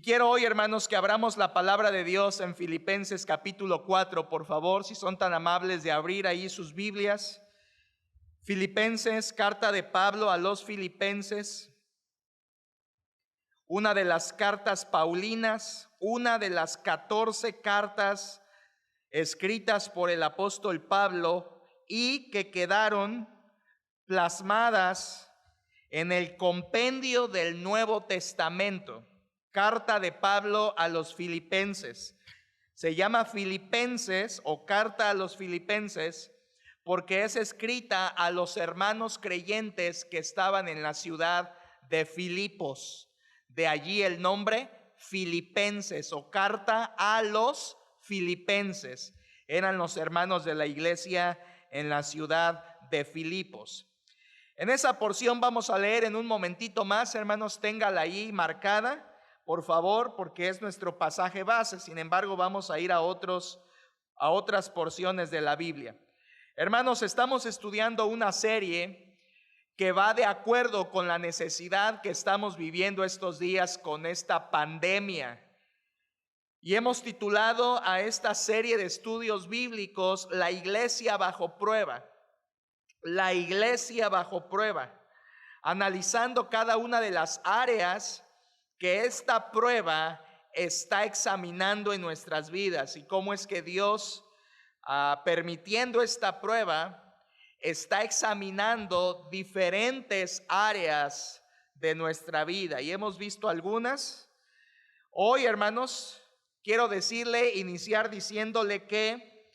Quiero hoy, hermanos, que abramos la palabra de Dios en Filipenses capítulo 4, por favor, si son tan amables de abrir ahí sus Biblias. Filipenses, carta de Pablo a los Filipenses, una de las cartas paulinas, una de las 14 cartas escritas por el apóstol Pablo y que quedaron plasmadas en el compendio del Nuevo Testamento. Carta de Pablo a los Filipenses. Se llama Filipenses o carta a los Filipenses porque es escrita a los hermanos creyentes que estaban en la ciudad de Filipos. De allí el nombre Filipenses o carta a los Filipenses. Eran los hermanos de la iglesia en la ciudad de Filipos. En esa porción vamos a leer en un momentito más, hermanos, téngala ahí marcada, por favor, porque es nuestro pasaje base. Sin embargo, vamos a ir a otras porciones de la Biblia. Hermanos, estamos estudiando una serie que va de acuerdo con la necesidad que estamos viviendo estos días con esta pandemia. Y hemos titulado a esta serie de estudios bíblicos La Iglesia bajo prueba. La Iglesia bajo prueba, analizando cada una de las áreas que esta prueba está examinando en nuestras vidas y cómo es que Dios, permitiendo esta prueba, está examinando diferentes áreas de nuestra vida. Y hemos visto algunas. Hoy, hermanos, quiero iniciar diciéndole que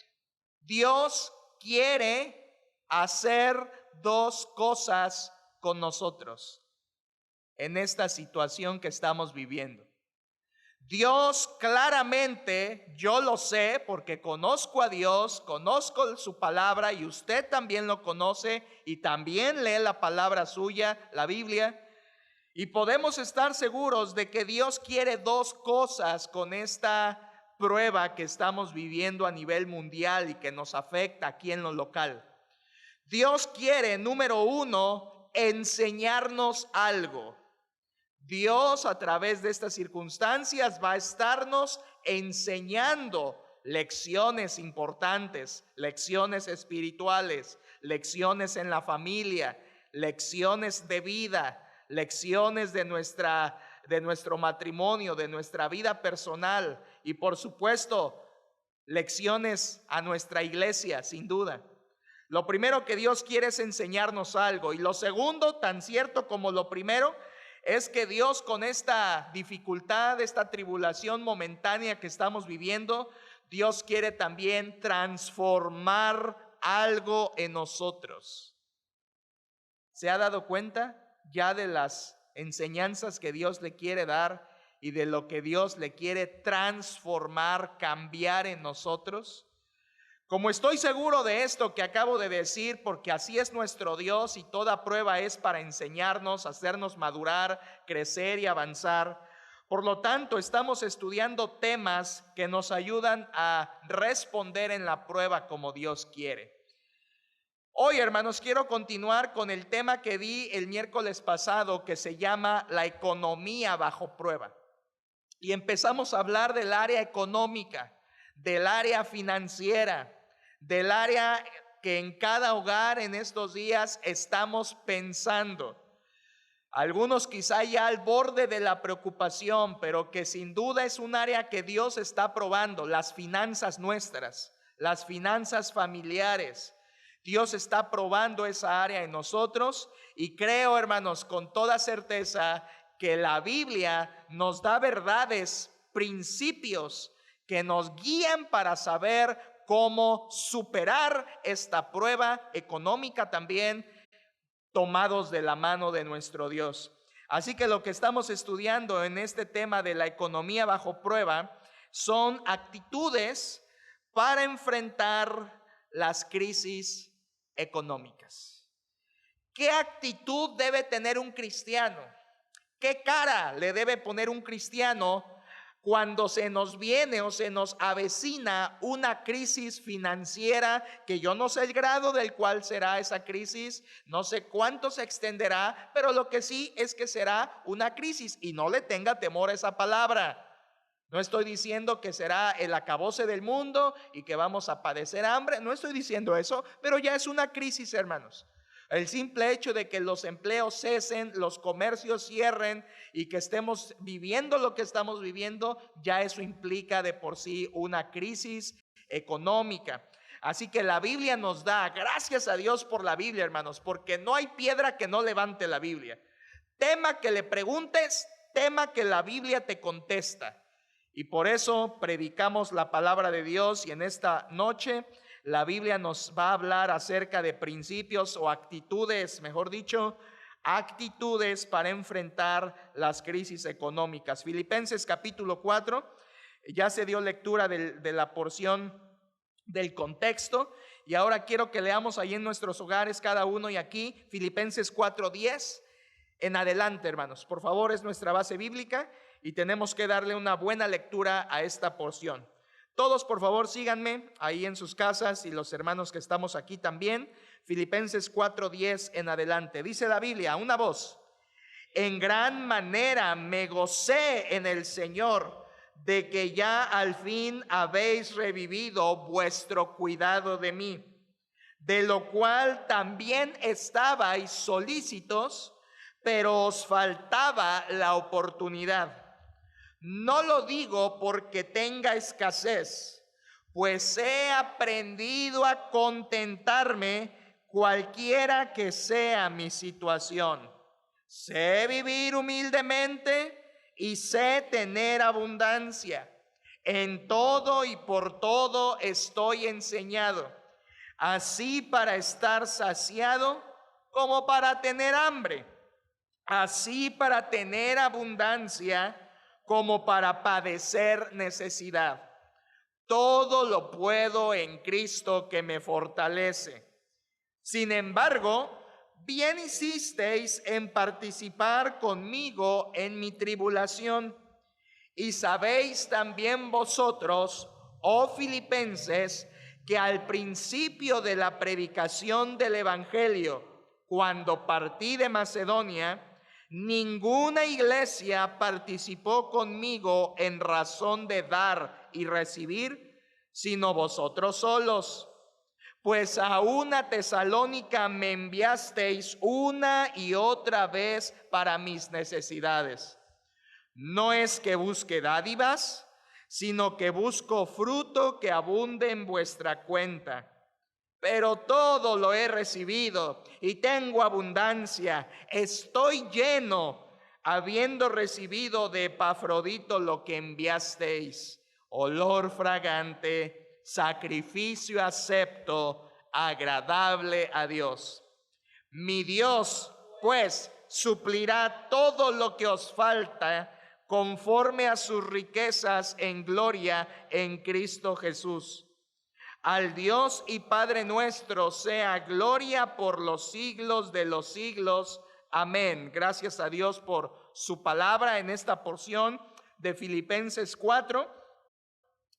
Dios quiere hacer dos cosas con nosotros en esta situación que estamos viviendo. Dios claramente, yo lo sé porque conozco a Dios, conozco su palabra y usted también lo conoce y también lee la palabra suya, la Biblia, y podemos estar seguros de que Dios quiere dos cosas con esta prueba que estamos viviendo a nivel mundial y que nos afecta aquí en lo local. Dios quiere, número uno, enseñarnos algo. Dios a través de estas circunstancias va a estarnos enseñando lecciones importantes, lecciones espirituales, lecciones en la familia, lecciones de vida, lecciones de nuestro matrimonio, de nuestra vida personal y por supuesto lecciones a nuestra iglesia, sin duda. Lo primero que Dios quiere es enseñarnos algo, y lo segundo, tan cierto como lo primero, es que Dios, con esta dificultad, esta tribulación momentánea que estamos viviendo, Dios quiere también transformar algo en nosotros. ¿Se ha dado cuenta ya de las enseñanzas que Dios le quiere dar y de lo que Dios le quiere transformar, cambiar en nosotros? Como estoy seguro de esto que acabo de decir, porque así es nuestro Dios y toda prueba es para enseñarnos, hacernos madurar, crecer y avanzar. Por lo tanto, estamos estudiando temas que nos ayudan a responder en la prueba como Dios quiere. Hoy, hermanos, quiero continuar con el tema que di el miércoles pasado, que se llama la economía bajo prueba. Y empezamos a hablar del área económica, del área financiera, del área que en cada hogar en estos días estamos pensando. Algunos quizá ya al borde de la preocupación, pero que sin duda es un área que Dios está probando, las finanzas nuestras, las finanzas familiares. Dios está probando esa área en nosotros y creo, hermanos, con toda certeza que la Biblia nos da verdades, principios que nos guían para saber cómo superar esta prueba económica también, tomados de la mano de nuestro Dios. Así que lo que estamos estudiando en este tema de la economía bajo prueba son actitudes para enfrentar las crisis económicas. ¿Qué actitud debe tener un cristiano? ¿Qué cara le debe poner un cristiano cuando se nos viene o se nos avecina una crisis financiera, que yo no sé el grado del cual será esa crisis, no sé cuánto se extenderá, pero lo que sí es que será una crisis, y no le tenga temor a esa palabra. No estoy diciendo que será el acabose del mundo y que vamos a padecer hambre, no estoy diciendo eso, pero ya es una crisis, hermanos. El simple hecho de que los empleos cesen, los comercios cierren y que estemos viviendo lo que estamos viviendo, ya eso implica de por sí una crisis económica. Así que la Biblia nos da, gracias a Dios por la Biblia, hermanos, porque no hay piedra que no levante la Biblia. Tema que le preguntes, tema que la Biblia te contesta. Y por eso predicamos la palabra de Dios, y en esta noche la Biblia nos va a hablar acerca de principios o actitudes, mejor dicho, actitudes para enfrentar las crisis económicas. Filipenses capítulo 4, ya se dio lectura de la porción del contexto, y ahora quiero que leamos ahí en nuestros hogares cada uno, y aquí Filipenses 4:10 en adelante, hermanos. Por favor, es nuestra base bíblica y tenemos que darle una buena lectura a esta porción. Todos, por favor, síganme ahí en sus casas, y los hermanos que estamos aquí también. Filipenses 4:10 en adelante. Dice la Biblia a una voz: en gran manera me gocé en el Señor de que ya al fin habéis revivido vuestro cuidado de mí, de lo cual también estabais solícitos, pero os faltaba la oportunidad. No lo digo porque tenga escasez, pues he aprendido a contentarme cualquiera que sea mi situación. Sé vivir humildemente y sé tener abundancia. En todo y por todo estoy enseñado, así para estar saciado como para tener hambre, así para tener abundancia como para padecer necesidad. Todo lo puedo en Cristo que me fortalece. Sin embargo, bien hicisteis en participar conmigo en mi tribulación. Y sabéis también vosotros, oh Filipenses, que al principio de la predicación del Evangelio, cuando partí de Macedonia, ninguna iglesia participó conmigo en razón de dar y recibir, sino vosotros solos. Pues a una Tesalónica me enviasteis una y otra vez para mis necesidades. No es que busque dádivas, sino que busco fruto que abunde en vuestra cuenta. Pero todo lo he recibido y tengo abundancia. Estoy lleno, habiendo recibido de Epafrodito lo que enviasteis: olor fragante, sacrificio acepto, agradable a Dios. Mi Dios, pues, suplirá todo lo que os falta conforme a sus riquezas en gloria en Cristo Jesús. Al Dios y Padre nuestro sea gloria por los siglos de los siglos. Amén. Gracias a Dios por su palabra en esta porción de Filipenses 4.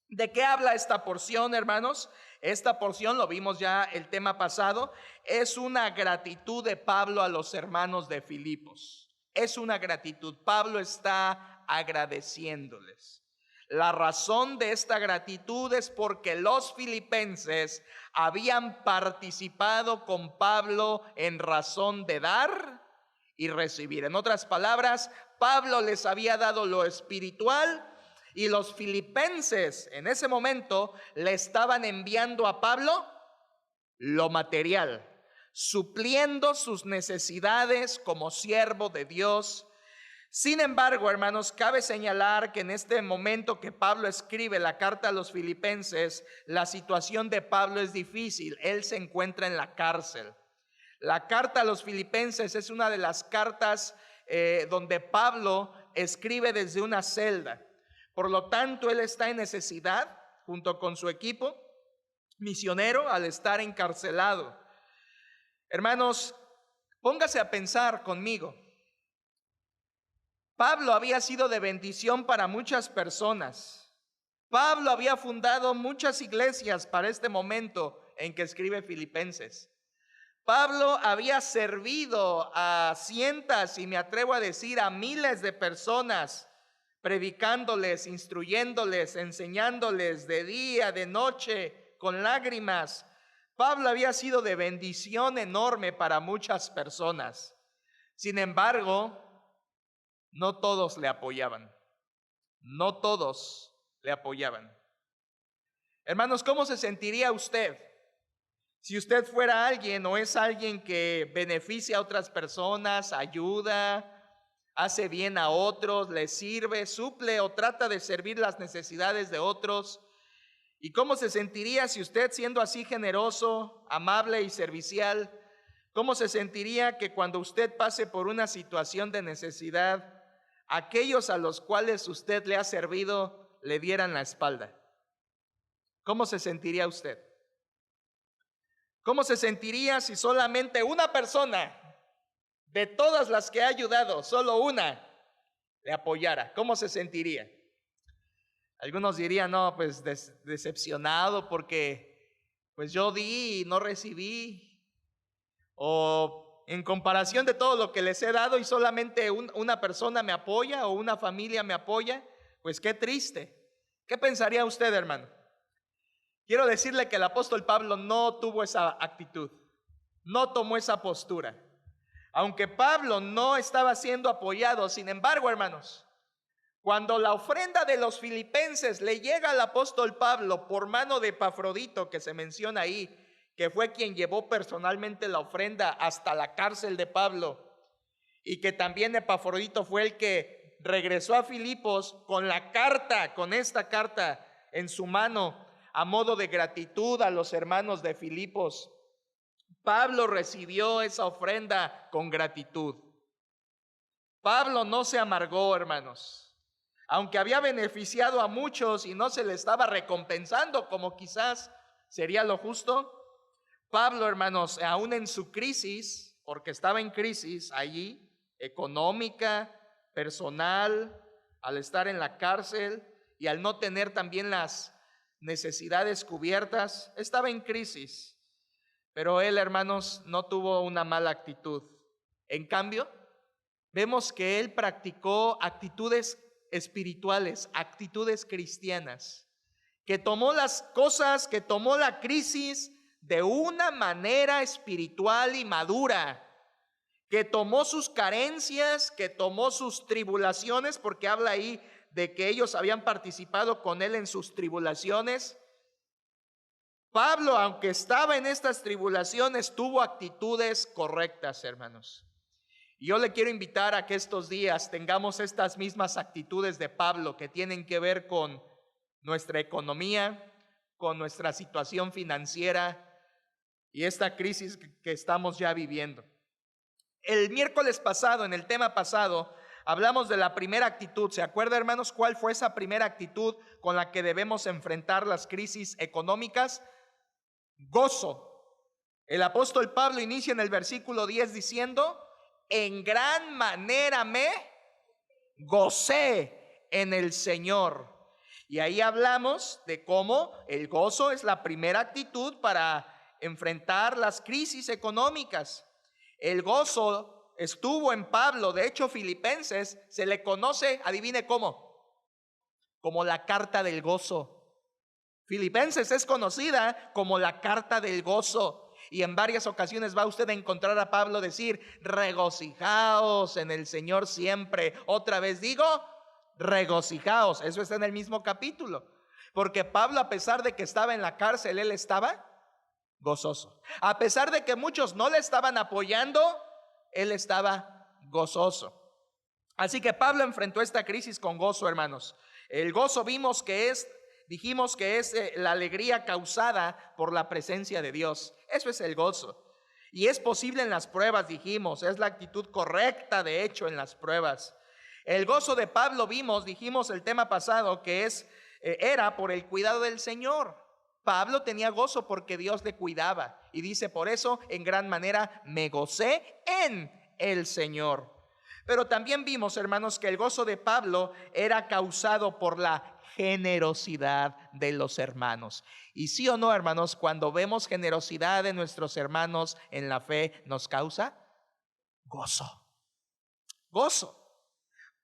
¿De qué habla esta porción, hermanos? Esta porción, lo vimos ya el tema pasado, es una gratitud de Pablo a los hermanos de Filipos. Es una gratitud. Pablo está agradeciéndoles. La razón de esta gratitud es porque los filipenses habían participado con Pablo en razón de dar y recibir. En otras palabras, Pablo les había dado lo espiritual, y los filipenses en ese momento le estaban enviando a Pablo lo material, supliendo sus necesidades como siervo de Dios. Sin embargo, hermanos, cabe señalar que en este momento que Pablo escribe la carta a los filipenses, la situación de Pablo es difícil. Él se encuentra en la cárcel. La carta a los filipenses es una de las cartas donde Pablo escribe desde una celda. Por lo tanto, él está en necesidad junto con su equipo misionero al estar encarcelado. Hermanos, póngase a pensar conmigo. Pablo había sido de bendición para muchas personas. Pablo había fundado muchas iglesias para este momento en que escribe Filipenses. Pablo había servido a cientos, y me atrevo a decir a miles de personas, predicándoles, instruyéndoles, enseñándoles de día, de noche, con lágrimas. Pablo había sido de bendición enorme para muchas personas. Sin embargo, no todos le apoyaban. No todos le apoyaban. Hermanos, ¿cómo se sentiría usted si usted fuera alguien o es alguien que beneficia a otras personas, ayuda, hace bien a otros, les sirve, suple o trata de servir las necesidades de otros? ¿Y cómo se sentiría si usted, siendo así generoso, amable y servicial, cómo se sentiría que cuando usted pase por una situación de necesidad, aquellos a los cuales usted le ha servido le dieran la espalda? ¿Cómo se sentiría usted? ¿Cómo se sentiría si solamente una persona de todas las que ha ayudado, solo una, le apoyara? ¿Cómo se sentiría? Algunos dirían, no, pues decepcionado porque pues yo di y no recibí. O en comparación de todo lo que les he dado y solamente una persona me apoya o una familia me apoya, pues qué triste. ¿Qué pensaría usted, hermano? Quiero decirle que el apóstol Pablo no tuvo esa actitud, no tomó esa postura. Aunque Pablo no estaba siendo apoyado, sin embargo, hermanos, cuando la ofrenda de los filipenses le llega al apóstol Pablo por mano de Epafrodito, que se menciona ahí, que fue quien llevó personalmente la ofrenda hasta la cárcel de Pablo, y que también Epafrodito fue el que regresó a Filipos con la carta, con esta carta en su mano, a modo de gratitud a los hermanos de Filipos. Pablo recibió esa ofrenda con gratitud. Pablo no se amargó, hermanos. Aunque había beneficiado a muchos y no se le estaba recompensando como quizás sería lo justo, Pablo, hermanos, aún en su crisis, porque estaba en crisis allí, económica, personal, al estar en la cárcel y al no tener también las necesidades cubiertas, estaba en crisis. Pero él, hermanos, no tuvo una mala actitud. En cambio, vemos que él practicó actitudes espirituales, actitudes cristianas, que tomó las cosas, que tomó la crisis de una manera espiritual y madura, que tomó sus carencias, que tomó sus tribulaciones, porque habla ahí de que ellos habían participado con él en sus tribulaciones. Pablo, aunque estaba en estas tribulaciones, tuvo actitudes correctas, hermanos. Y yo le quiero invitar a que estos días tengamos estas mismas actitudes de Pablo, que tienen que ver con nuestra economía, con nuestra situación financiera y esta crisis que estamos ya viviendo. El miércoles pasado, en el tema pasado, hablamos de la primera actitud. ¿Se acuerda, hermanos, cuál fue esa primera actitud con la que debemos enfrentar las crisis económicas? Gozo. El apóstol Pablo inicia en el versículo 10 diciendo: en gran manera me gocé en el Señor. Y ahí hablamos de cómo el gozo es la primera actitud para enfrentar las crisis económicas. El gozo estuvo en Pablo. De hecho, Filipenses se le conoce, adivine cómo, como la carta del gozo. Filipenses es conocida como la carta del gozo. Y en varias ocasiones va usted a encontrar a Pablo decir: regocijaos en el Señor siempre. Otra vez digo, regocijaos. Eso está en el mismo capítulo. Porque Pablo, a pesar de que estaba en la cárcel, él estaba gozoso. A pesar de que muchos no le estaban apoyando, él estaba gozoso. Así que Pablo enfrentó esta crisis con gozo, hermanos. El gozo dijimos que es la alegría causada por la presencia de Dios. Eso es el gozo. Y es posible en las pruebas, dijimos. Es la actitud correcta, de hecho, en las pruebas. El gozo de Pablo dijimos el tema pasado, que era por el cuidado del Señor. Pablo tenía gozo porque Dios le cuidaba. Y dice: por eso, en gran manera, me gocé en el Señor. Pero también vimos, hermanos, que el gozo de Pablo era causado por la generosidad de los hermanos. Y sí o no, hermanos, cuando vemos generosidad de nuestros hermanos en la fe, nos causa gozo. Gozo.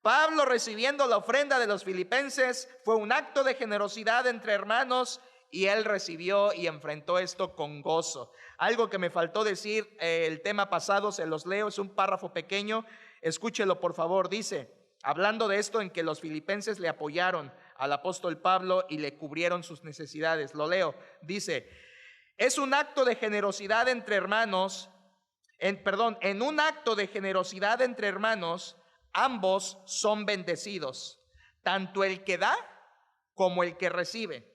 Pablo, recibiendo la ofrenda de los filipenses, fue un acto de generosidad entre hermanos, y él recibió y enfrentó esto con gozo. Algo que me faltó decir, el tema pasado, se los leo, es un párrafo pequeño, escúchelo por favor. Dice, hablando de esto en que los filipenses le apoyaron al apóstol Pablo y le cubrieron sus necesidades, lo leo, dice, es un acto de generosidad entre hermanos, en un acto de generosidad entre hermanos, ambos son bendecidos, tanto el que da como el que recibe.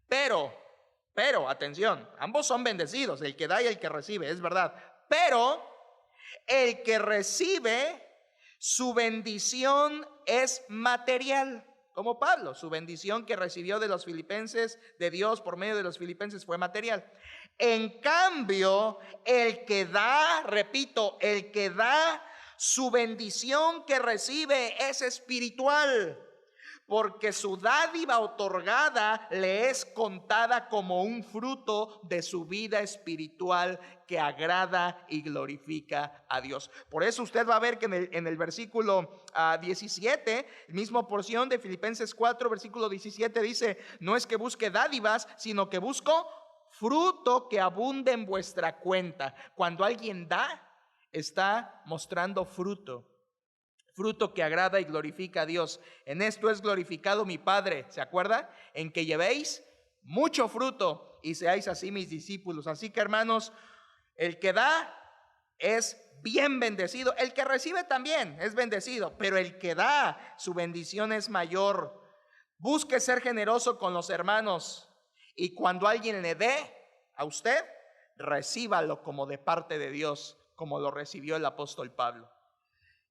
Pero, atención, ambos son bendecidos, el que da y el que recibe, es verdad. Pero el que recibe, su bendición es material. Como Pablo, su bendición que recibió de los filipenses, de Dios por medio de los filipenses, fue material. En cambio, el que da, repito, el que da, su bendición que recibe es espiritual, porque su dádiva otorgada le es contada como un fruto de su vida espiritual que agrada y glorifica a Dios. Por eso usted va a ver que en el versículo 17, misma porción de Filipenses 4, versículo 17, dice, no es que busque dádivas, sino que busco fruto que abunde en vuestra cuenta. Cuando alguien da, está mostrando fruto que agrada y glorifica a Dios. En esto es glorificado mi Padre, ¿se acuerda? En que llevéis mucho fruto y seáis así mis discípulos. Así que, hermanos, el que da es bien bendecido, el que recibe también es bendecido, pero el que da, su bendición es mayor. Busque ser generoso con los hermanos, y cuando alguien le dé a usted, recíbalo como de parte de Dios, como lo recibió el apóstol Pablo.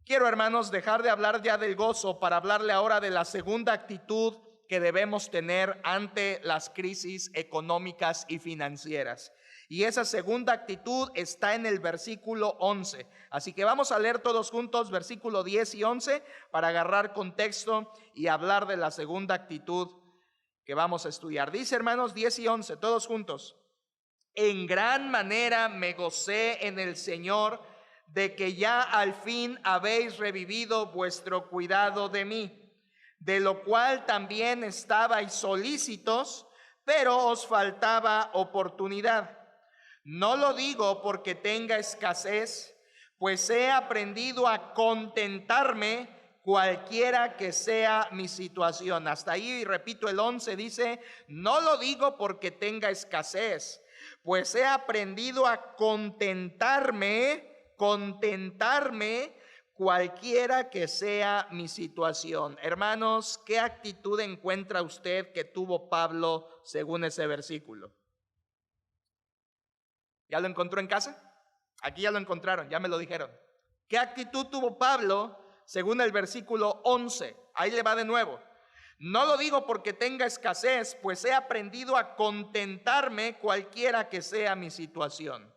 Quiero, hermanos, dejar de hablar ya del gozo para hablarle ahora de la segunda actitud que debemos tener ante las crisis económicas y financieras. Y esa segunda actitud está en el versículo 11. Así que vamos a leer todos juntos versículo 10 y 11 para agarrar contexto y hablar de la segunda actitud que vamos a estudiar. Dice, hermanos, 10 y 11, todos juntos. En gran manera me gocé en el Señor de que ya al fin habéis revivido vuestro cuidado de mí, de lo cual también estabais solícitos, pero os faltaba oportunidad. No lo digo porque tenga escasez, pues he aprendido a contentarme cualquiera que sea mi situación. Hasta ahí, repito, el 11 dice, no lo digo porque tenga escasez, pues he aprendido a contentarme cualquiera que sea mi situación. Hermanos, ¿qué actitud encuentra usted que tuvo Pablo según ese versículo? ¿Ya lo encontró en casa? Aquí ya lo encontraron, ya me lo dijeron. ¿Qué actitud tuvo Pablo según el versículo 11? Ahí le va de nuevo. No lo digo porque tenga escasez, pues he aprendido a contentarme cualquiera que sea mi situación.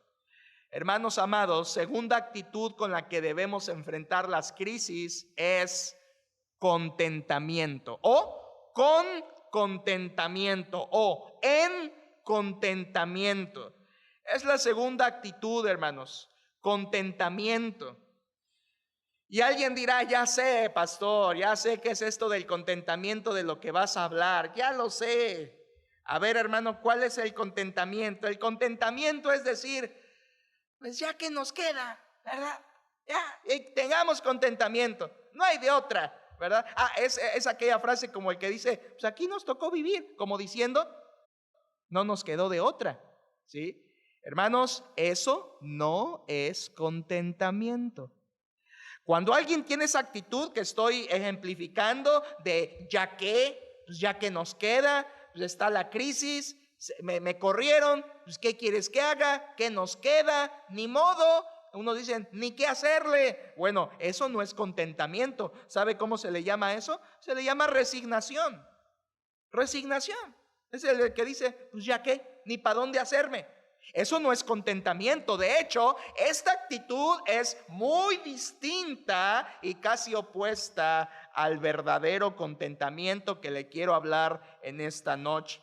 Hermanos amados, segunda actitud con la que debemos enfrentar las crisis es contentamiento, o con contentamiento, o en contentamiento. Es la segunda actitud, hermanos, contentamiento. Y alguien dirá, ya sé, pastor, ya sé qué es esto del contentamiento de lo que vas a hablar, ya lo sé. A ver, hermano, ¿cuál es el contentamiento? El contentamiento es decir, pues ya que nos queda, ¿verdad? Ya, tengamos contentamiento, no hay de otra, ¿verdad? Es aquella frase como el que dice, pues aquí nos tocó vivir, como diciendo, no nos quedó de otra, ¿sí? Hermanos, eso no es contentamiento. Cuando alguien tiene esa actitud que estoy ejemplificando de pues ya que nos queda, pues está la crisis, me corrieron, pues ¿qué quieres que haga? ¿Qué nos queda? Ni modo. Unos dicen, ni qué hacerle. Bueno, eso no es contentamiento. ¿Sabe cómo se le llama eso? Se le llama resignación. Resignación. Es el que dice, pues ya qué, ni para dónde hacerme. Eso no es contentamiento. De hecho, esta actitud es muy distinta y casi opuesta al verdadero contentamiento que le quiero hablar en esta noche.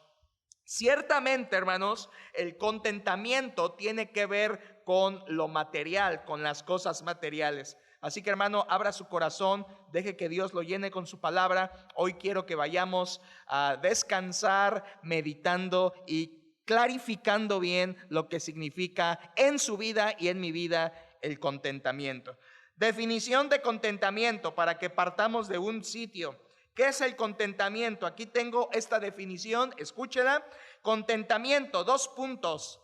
Ciertamente, hermanos, el contentamiento tiene que ver con lo material, con las cosas materiales. Así que, hermano, abra su corazón, deje que Dios lo llene con su palabra. Hoy quiero que vayamos a descansar, meditando y clarificando bien lo que significa en su vida y en mi vida el contentamiento. Definición de contentamiento para que partamos de un sitio. ¿Qué es el contentamiento? Aquí tengo esta definición, escúchela. Contentamiento, 2 puntos.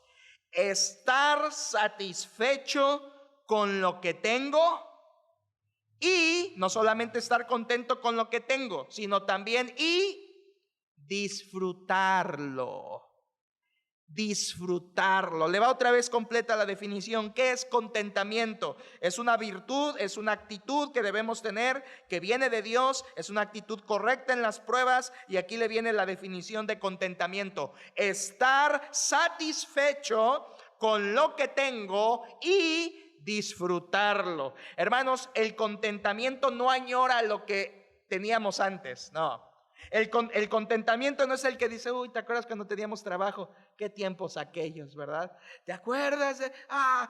Estar satisfecho con lo que tengo y no solamente estar contento con lo que tengo, sino también disfrutarlo. Disfrutarlo. Le va otra vez completa la definición. ¿Qué es contentamiento? Es una virtud, es una actitud que debemos tener, que viene de Dios, es una actitud correcta en las pruebas. Y aquí le viene la definición de contentamiento: estar satisfecho con lo que tengo y disfrutarlo. Hermanos, el contentamiento no añora lo que teníamos antes, no. El contentamiento no es el que dice: uy, ¿te acuerdas cuando teníamos trabajo? Qué tiempos aquellos, ¿verdad? ¿Te acuerdas?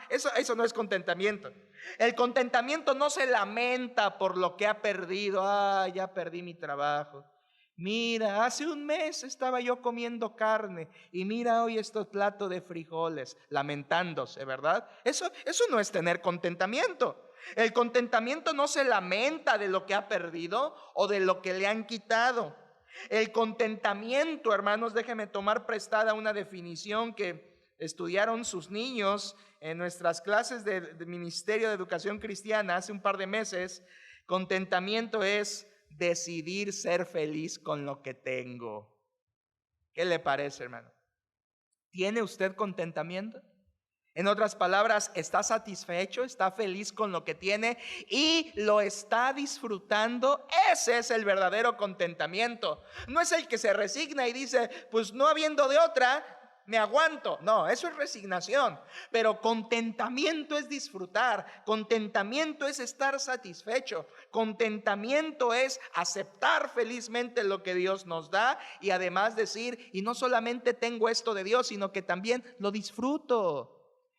Eso no es contentamiento. El contentamiento no se lamenta por lo que ha perdido. Ya perdí mi trabajo. Mira, hace un mes estaba yo comiendo carne y mira hoy estos platos de frijoles, lamentándose, ¿verdad? Eso no es tener contentamiento. El contentamiento no se lamenta de lo que ha perdido o de lo que le han quitado. El contentamiento, hermanos, déjenme tomar prestada una definición que estudiaron sus niños en nuestras clases de Ministerio de Educación Cristiana hace un par de meses. Contentamiento es decidir ser feliz con lo que tengo. ¿Qué le parece, hermano? ¿Tiene usted contentamiento? En otras palabras, ¿está satisfecho? ¿Está feliz con lo que tiene y lo está disfrutando? Ese es el verdadero contentamiento. No es el que se resigna y dice: pues no habiendo de otra, me aguanto. No, eso es resignación. Pero contentamiento es disfrutar. Contentamiento es estar satisfecho. Contentamiento es aceptar felizmente lo que Dios nos da y además decir: y no solamente tengo esto de Dios, sino que también lo disfruto.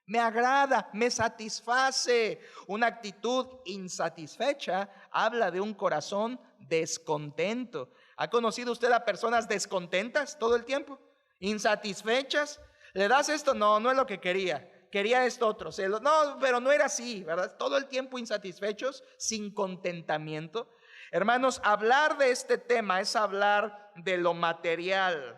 Me agrada, me satisface. Una actitud insatisfecha habla de un corazón descontento. ¿Ha conocido usted a personas descontentas todo el tiempo? Insatisfechas. ¿Le das esto? No es lo que quería esto otro. No, pero no era así, ¿verdad? Todo el tiempo insatisfechos, sin contentamiento. Hermanos, hablar de este tema es hablar de lo material,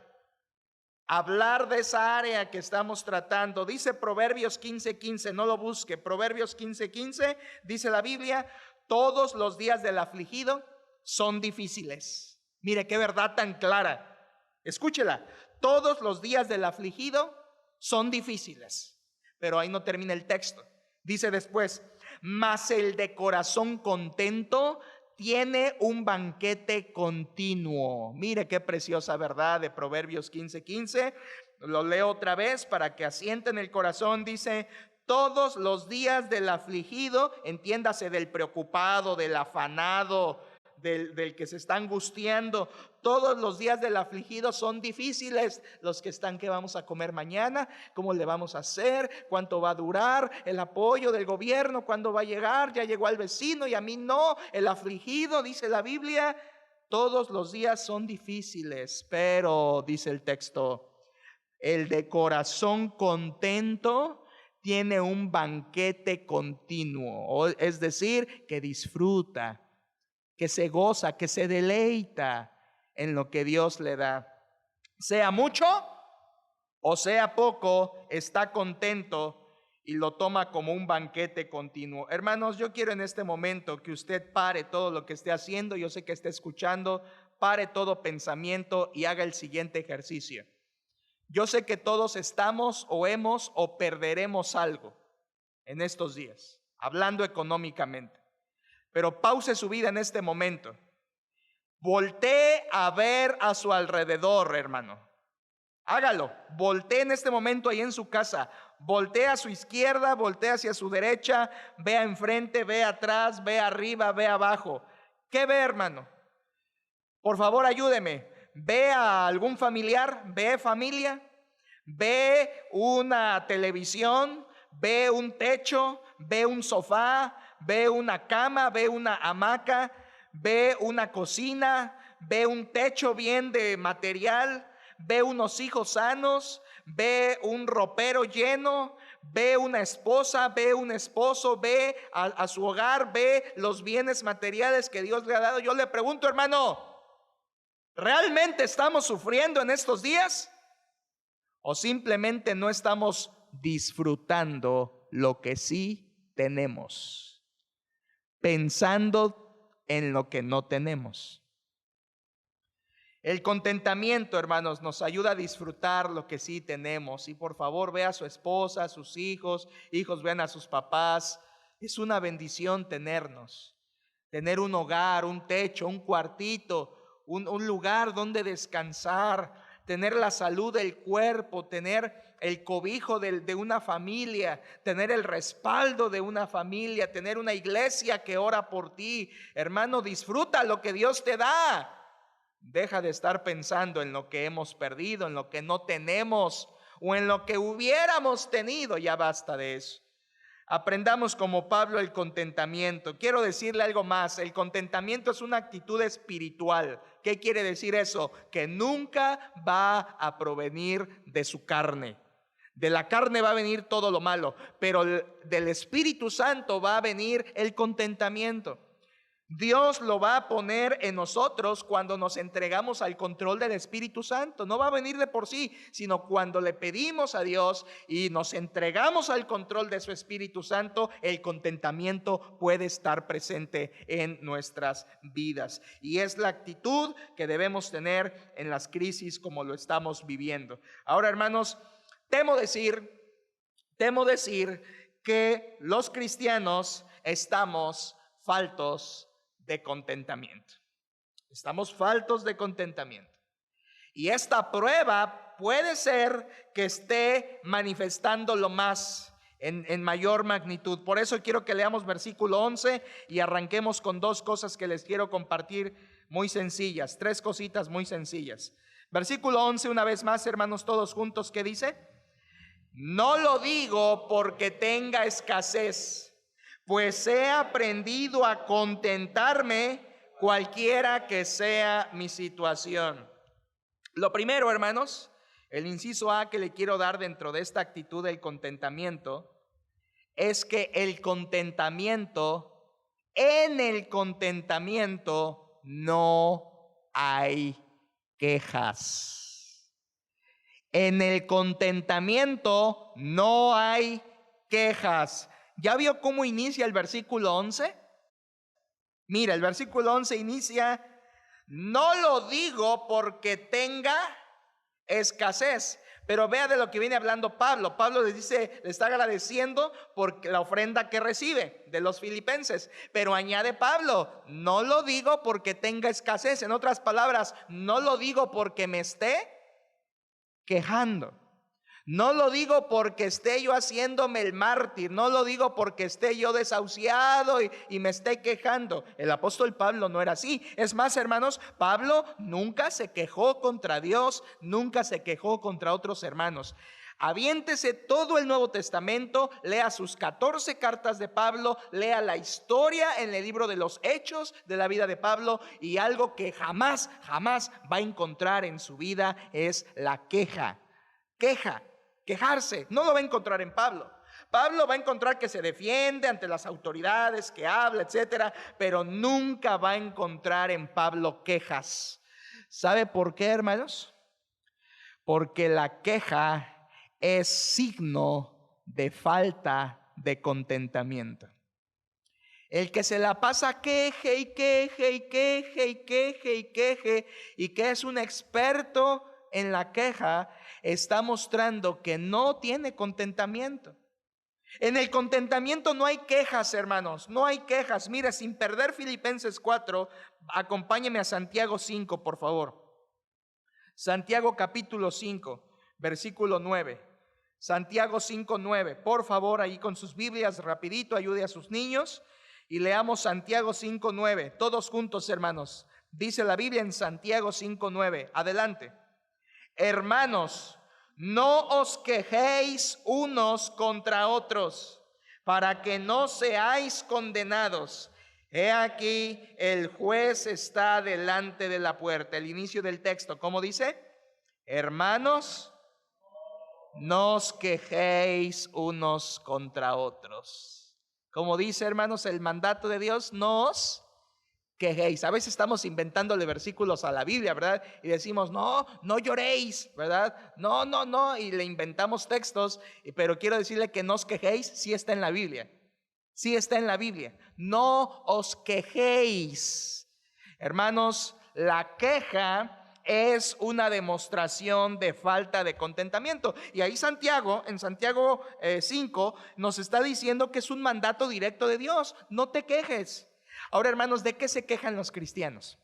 hablar de esa área que estamos tratando. Dice Proverbios 15:15, no lo busque. Proverbios 15:15 dice la Biblia: todos los días del afligido son difíciles. Mire qué verdad tan clara. Escúchela: todos los días del afligido son difíciles. Pero ahí no termina el texto. Dice después: mas el de corazón contento tiene un banquete continuo. Mire qué preciosa verdad de Proverbios 15:15. Lo leo otra vez para que asiente en el corazón. Dice: todos los días del afligido, entiéndase del preocupado, del afanado, del que se está angustiando. Todos los días del afligido son difíciles. Los que están: ¿qué vamos a comer mañana? ¿Cómo le vamos a hacer? ¿Cuánto va a durar? El apoyo del gobierno, ¿cuándo va a llegar? Ya llegó al vecino y a mí no. El afligido, dice la Biblia, todos los días son difíciles. Pero, dice el texto, el de corazón contento tiene un banquete continuo. Es decir, que disfruta, que se goza, que se deleita en lo que Dios le da. Sea mucho o sea poco, está contento y lo toma como un banquete continuo. Hermanos, yo quiero en este momento que usted pare todo lo que esté haciendo. Yo sé que está escuchando. Pare todo pensamiento y haga el siguiente ejercicio. Yo sé que todos estamos o hemos o perderemos algo en estos días, hablando económicamente. Pero pause su vida en este momento. Voltee a ver a su alrededor, hermano. Hágalo. Voltee en este momento ahí en su casa. Voltee a su izquierda, voltee hacia su derecha, vea enfrente, vea atrás, vea arriba, vea abajo. ¿Qué ve, hermano? Por favor, ayúdeme. ¿Ve a algún familiar? ¿Ve familia? ¿Ve una televisión? ¿Ve un techo? ¿Ve un sofá? ¿Ve una cama? ¿Ve una hamaca? ¿Ve una cocina? ¿Ve un techo bien de material? ¿Ve unos hijos sanos? ¿Ve un ropero lleno? ¿Ve una esposa? ¿Ve un esposo? ¿Ve a su hogar? ¿Ve los bienes materiales que Dios le ha dado? Yo le pregunto, hermano, ¿realmente estamos sufriendo en estos días? ¿O simplemente no estamos disfrutando lo que sí tenemos, pensando en lo que no tenemos? El contentamiento, hermanos, nos ayuda a disfrutar lo que sí tenemos. Y por favor, vea a su esposa, a sus hijos vean a sus papás. Es una bendición tenernos, tener un hogar, un techo, un cuartito, un lugar donde descansar, tener la salud del cuerpo, tener el cobijo de una familia, tener el respaldo de una familia, tener una iglesia que ora por ti. Hermano, disfruta lo que Dios te da. Deja de estar pensando en lo que hemos perdido, en lo que no tenemos o en lo que hubiéramos tenido. Ya basta de eso. Aprendamos como Pablo el contentamiento. Quiero decirle algo más. El contentamiento es una actitud espiritual. ¿Qué quiere decir eso? Que nunca va a provenir de su carne. De la carne va a venir todo lo malo, pero del Espíritu Santo va a venir el contentamiento. Dios lo va a poner en nosotros cuando nos entregamos al control del Espíritu Santo. No va a venir de por sí, sino cuando le pedimos a Dios y nos entregamos al control de su Espíritu Santo, el contentamiento puede estar presente en nuestras vidas. Y es la actitud que debemos tener en las crisis como lo estamos viviendo. Ahora, hermanos, temo decir que los cristianos estamos faltos de contentamiento. Estamos faltos de contentamiento. Y esta prueba puede ser que esté manifestándolo más en mayor magnitud. Por eso quiero que leamos versículo 11 y arranquemos con dos cosas que les quiero compartir muy sencillas, tres cositas muy sencillas. Versículo 11, una vez más, hermanos, todos juntos, ¿qué dice? No lo digo porque tenga escasez, pues he aprendido a contentarme cualquiera que sea mi situación. Lo primero, hermanos, el inciso A que le quiero dar dentro de esta actitud del contentamiento, es que en el contentamiento no hay quejas. En el contentamiento no hay quejas. ¿Ya vio cómo inicia el versículo 11? Mira, el versículo 11 inicia: no lo digo porque tenga escasez. Pero vea de lo que viene hablando Pablo. Pablo les dice, le está agradeciendo por la ofrenda que recibe de los filipenses. Pero añade Pablo, no lo digo porque tenga escasez. En otras palabras, no lo digo porque me esté quejando. No lo digo porque esté yo haciéndome el mártir. No lo digo porque esté yo desahuciado y me esté quejando. El apóstol Pablo no era así. Es más, hermanos, Pablo nunca se quejó contra Dios, nunca se quejó contra otros hermanos. Aviéntese todo el Nuevo Testamento, lea sus 14 cartas de Pablo, lea la historia en el libro de los Hechos de la vida de Pablo, y algo que jamás va a encontrar en su vida es la queja. Quejarse, no lo va a encontrar en Pablo. Pablo va a encontrar que se defiende ante las autoridades, que habla, etcétera, pero nunca va a encontrar en Pablo quejas. ¿Sabe por qué, hermanos? Porque la queja es signo de falta de contentamiento. El que se la pasa queje y que es un experto en la queja, está mostrando que no tiene contentamiento. En el contentamiento no hay quejas, hermanos, no hay quejas. Mira, sin perder Filipenses 4, acompáñeme a Santiago 5, por favor. Santiago capítulo 5. versículo 9. Santiago 5:9. Por favor, ahí con sus Biblias, rapidito, ayude a sus niños y leamos Santiago 5:9. Todos juntos, hermanos. Dice la Biblia en Santiago 5:9. Adelante. Hermanos, no os quejéis unos contra otros, para que no seáis condenados. He aquí, el juez está delante de la puerta. El inicio del texto, ¿cómo dice? Hermanos, no os quejéis unos contra otros. Como dice, hermanos, el mandato de Dios, no os quejéis. A veces estamos inventándole versículos a la Biblia, ¿verdad? Y decimos, no lloréis, ¿verdad? No, y le inventamos textos, pero quiero decirle que no os quejéis, sí está en la Biblia. Sí está en la Biblia. No os quejéis. Hermanos, la queja es una demostración de falta de contentamiento. Y ahí Santiago, en Santiago 5, nos está diciendo que es un mandato directo de Dios. No te quejes. Ahora, hermanos, ¿de qué se quejan los cristianos?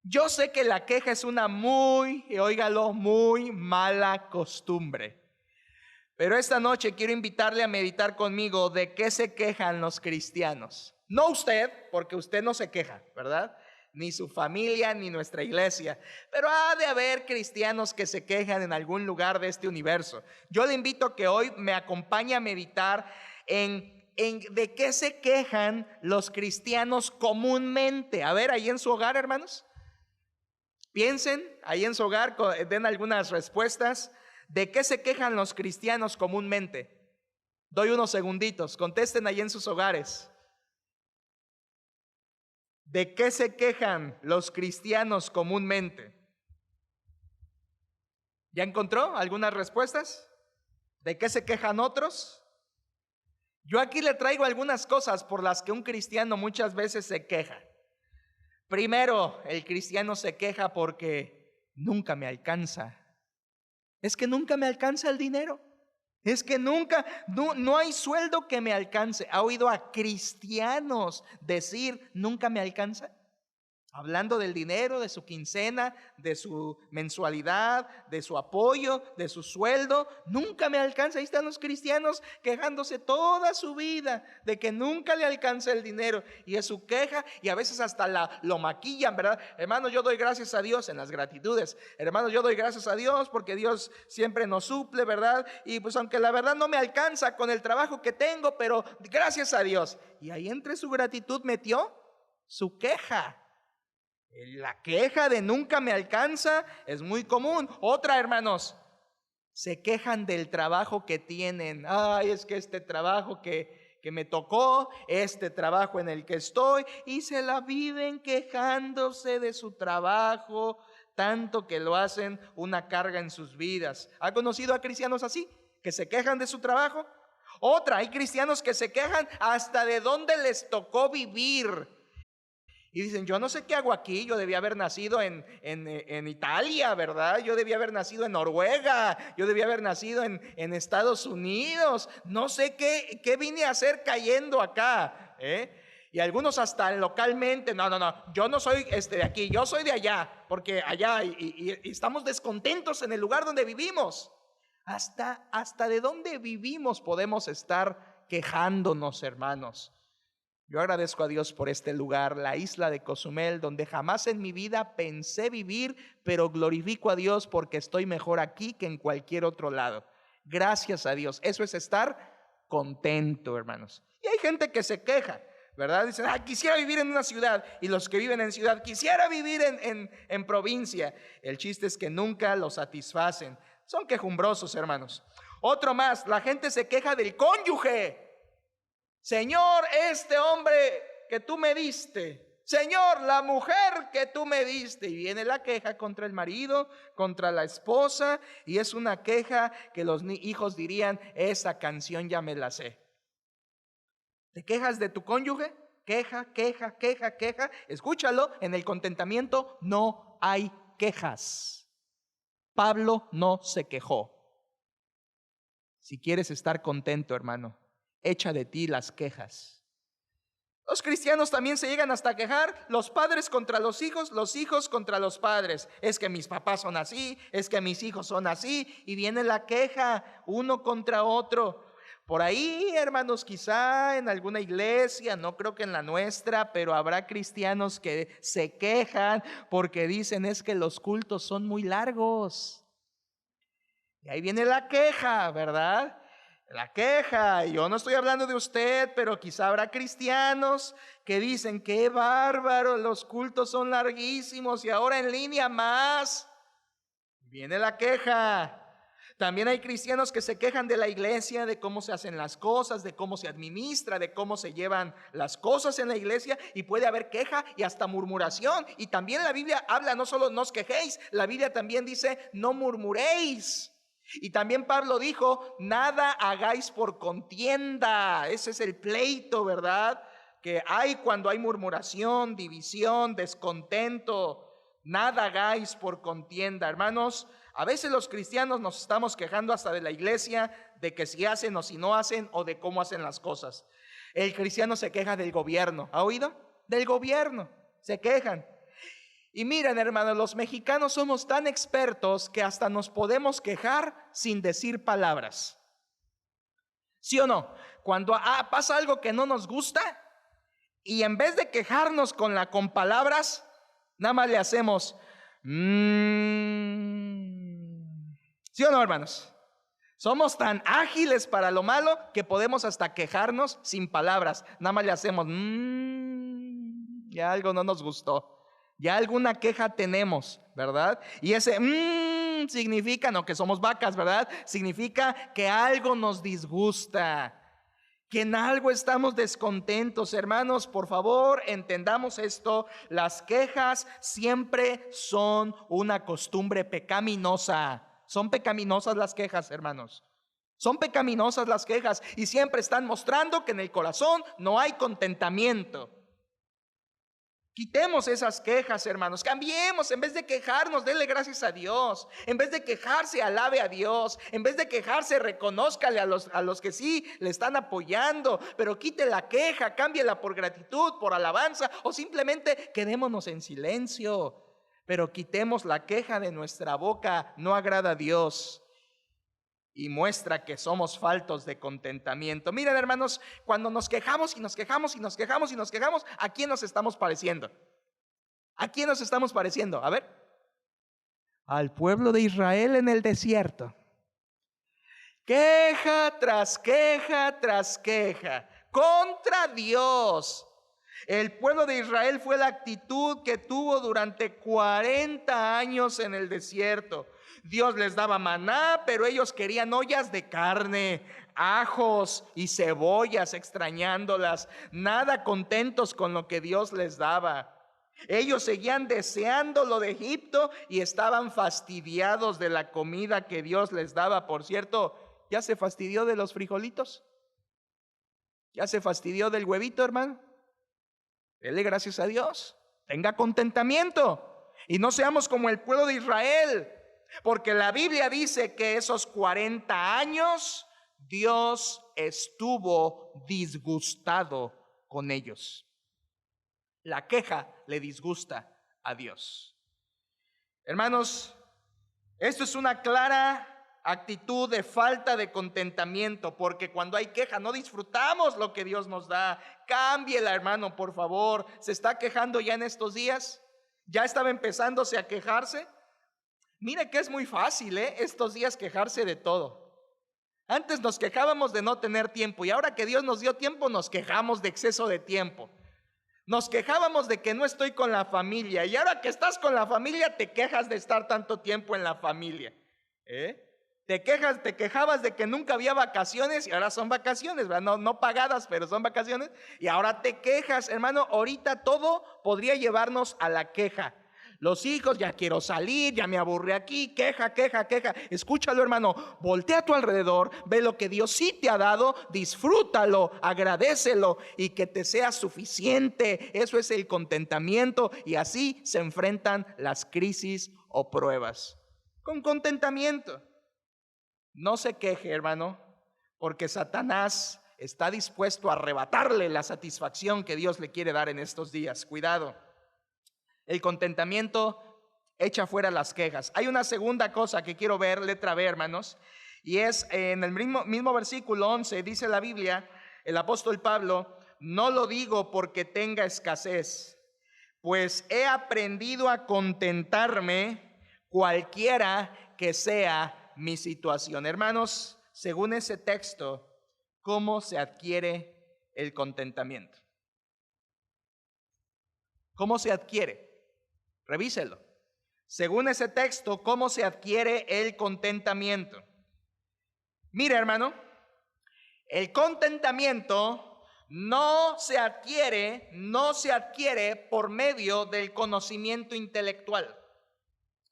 Yo sé que la queja es una muy mala costumbre. Pero esta noche quiero invitarle a meditar conmigo de qué se quejan los cristianos. No usted, porque usted no se queja, ¿verdad? Ni su familia, ni nuestra iglesia. Pero ha de haber cristianos que se quejan en algún lugar de este universo. Yo le invito a que hoy me acompañe a meditar en de qué se quejan los cristianos comúnmente. A ver, ahí en su hogar, hermanos. Piensen, ahí en su hogar, den algunas respuestas. ¿De qué se quejan los cristianos comúnmente? Doy unos segunditos, contesten ahí en sus hogares. ¿De qué se quejan los cristianos comúnmente? ¿Ya encontró algunas respuestas? ¿De qué se quejan otros? Yo aquí le traigo algunas cosas por las que un cristiano muchas veces se queja. Primero, el cristiano se queja porque nunca me alcanza. Es que nunca me alcanza el dinero. Es que no hay sueldo que me alcance. ¿Ha oído a cristianos decir nunca me alcanza? Hablando del dinero, de su quincena, de su mensualidad, de su apoyo, de su sueldo. Nunca me alcanza. Ahí están los cristianos quejándose toda su vida de que nunca le alcanza el dinero. Y es su queja, y a veces hasta lo maquillan, ¿verdad? Hermanos, yo doy gracias a Dios en las gratitudes. Hermanos, yo doy gracias a Dios porque Dios siempre nos suple, ¿verdad? Y pues aunque la verdad no me alcanza con el trabajo que tengo, pero gracias a Dios. Y ahí entre su gratitud metió su queja. La queja de nunca me alcanza es muy común. Otra, hermanos, se quejan del trabajo que tienen. Ay, es que este trabajo que me tocó, este trabajo en el que estoy, y se la viven quejándose de su trabajo, tanto que lo hacen una carga en sus vidas. ¿Ha conocido a cristianos así, que se quejan de su trabajo? Otra, hay cristianos que se quejan hasta de dónde les tocó vivir. Y dicen, yo no sé qué hago aquí, yo debía haber nacido en Italia, ¿verdad? Yo debía haber nacido en Noruega, yo debía haber nacido en Estados Unidos. No sé qué vine a hacer cayendo acá, Y algunos hasta localmente, no, yo no soy de aquí, yo soy de allá, porque allá y estamos descontentos en el lugar donde vivimos. Hasta de dónde vivimos podemos estar quejándonos, hermanos. Yo agradezco a Dios por este lugar, la isla de Cozumel, donde jamás en mi vida pensé vivir, pero glorifico a Dios porque estoy mejor aquí que en cualquier otro lado. Gracias a Dios. Eso es estar contento, hermanos. Y hay gente que se queja, ¿verdad? Dicen, quisiera vivir en una ciudad. Y los que viven en ciudad, quisiera vivir en provincia. El chiste es que nunca lo satisfacen. Son quejumbrosos, hermanos. Otro más, la gente se queja del cónyuge. Señor, este hombre que tú me diste, Señor, la mujer que tú me diste. Y viene la queja contra el marido, contra la esposa, y es una queja que los hijos dirían, esa canción ya me la sé. ¿Te quejas de tu cónyuge? Queja. Escúchalo, en el contentamiento no hay quejas. Pablo no se quejó. Si quieres estar contento, hermano, echa de ti las quejas. Los cristianos también se llegan hasta a quejar, los padres contra los hijos contra los padres. Es que mis papás son así, es que mis hijos son así, y viene la queja uno contra otro. Por ahí, hermanos, quizá en alguna iglesia, no creo que en la nuestra, pero habrá cristianos que se quejan porque dicen es que los cultos son muy largos. Y ahí viene la queja, ¿verdad? La queja. Yo no estoy hablando de usted, pero quizá habrá cristianos que dicen, qué bárbaro, los cultos son larguísimos y ahora en línea más. Viene la queja. También hay cristianos que se quejan de la iglesia, de cómo se hacen las cosas, de cómo se administra, de cómo se llevan las cosas en la iglesia, y puede haber queja y hasta murmuración. Y también la Biblia habla, no solo no os quejéis, la Biblia también dice, no murmuréis. Y también Pablo dijo, nada hagáis por contienda. Ese es el pleito, ¿verdad? Que hay cuando hay murmuración, división, descontento. Nada hagáis por contienda. Hermanos, a veces los cristianos nos estamos quejando hasta de la iglesia, de que si hacen o si no hacen, o de cómo hacen las cosas. El cristiano se queja del gobierno. ¿Ha oído? Del gobierno. Se quejan. Y miren, hermanos, los mexicanos somos tan expertos que hasta nos podemos quejar sin decir palabras. ¿Sí o no? Cuando pasa algo que no nos gusta, y en vez de quejarnos con palabras, nada más le hacemos ¿sí o no, hermanos? Somos tan ágiles para lo malo que podemos hasta quejarnos sin palabras. Nada más le hacemos ya algo no nos gustó. Ya alguna queja tenemos, ¿verdad? Y ese significa, no que somos vacas, ¿verdad? Significa que algo nos disgusta, que en algo estamos descontentos. Hermanos, por favor, entendamos esto. Las quejas siempre son una costumbre pecaminosa. Son pecaminosas las quejas, hermanos. Son pecaminosas las quejas y siempre están mostrando que en el corazón no hay contentamiento. Quitemos esas quejas, hermanos. Cambiemos. En vez de quejarnos, denle gracias a Dios. En vez de quejarse, alabe a Dios. En vez de quejarse, reconózcale a los que sí le están apoyando. Pero quite la queja, cámbiela por gratitud, por alabanza, o simplemente quedémonos en silencio. Pero quitemos la queja de nuestra boca. No agrada a Dios y muestra que somos faltos de contentamiento. Miren, hermanos, cuando nos quejamos y nos quejamos y nos quejamos y nos quejamos, ¿a quién nos estamos pareciendo? ¿A quién nos estamos pareciendo? A ver, al pueblo de Israel en el desierto. Queja tras queja tras queja contra Dios. El pueblo de Israel fue la actitud que tuvo durante 40 años en el desierto. Dios les daba maná, pero ellos querían ollas de carne, ajos y cebollas, extrañándolas, nada contentos con lo que Dios les daba. Ellos seguían deseando lo de Egipto y estaban fastidiados de la comida que Dios les daba. Por cierto, ¿ya se fastidió de los frijolitos? ¿Ya se fastidió del huevito, hermano? Dele gracias a Dios. Tenga contentamiento y no seamos como el pueblo de Israel. Porque la Biblia dice que esos 40 años Dios estuvo disgustado con ellos. La queja le disgusta a Dios. Hermanos, esto es una clara actitud de falta de contentamiento, porque cuando hay queja no disfrutamos lo que Dios nos da. Cámbiela, hermano, por favor. ¿Se está quejando ya en estos días? ¿Ya estaba empezándose a quejarse? Mire que es muy fácil, estos días quejarse de todo. Antes nos quejábamos de no tener tiempo y ahora que Dios nos dio tiempo nos quejamos de exceso de tiempo. Nos quejábamos de que no estoy con la familia y ahora que estás con la familia te quejas de estar tanto tiempo en la familia. Te quejabas de que nunca había vacaciones y ahora son vacaciones, ¿verdad? No pagadas, pero son vacaciones. Y ahora te quejas, hermano. Ahorita todo podría llevarnos a la queja. Los hijos, ya quiero salir, ya me aburrí aquí, queja. Escúchalo, hermano, voltea a tu alrededor, ve lo que Dios sí te ha dado, disfrútalo, agradécelo y que te sea suficiente. Eso es el contentamiento y así se enfrentan las crisis o pruebas. Con contentamiento. No se queje, hermano, porque Satanás está dispuesto a arrebatarle la satisfacción que Dios le quiere dar en estos días. Cuidado. El contentamiento echa fuera las quejas. Hay una segunda cosa que quiero ver, letra B, hermanos, y es en el mismo versículo 11, dice la Biblia, el apóstol Pablo: no lo digo porque tenga escasez, pues he aprendido a contentarme cualquiera que sea mi situación. Hermanos, según ese texto, ¿cómo se adquiere el contentamiento? ¿Cómo se adquiere? Revíselo. Según ese texto, ¿cómo se adquiere el contentamiento? Mira, hermano, el contentamiento no se adquiere por medio del conocimiento intelectual.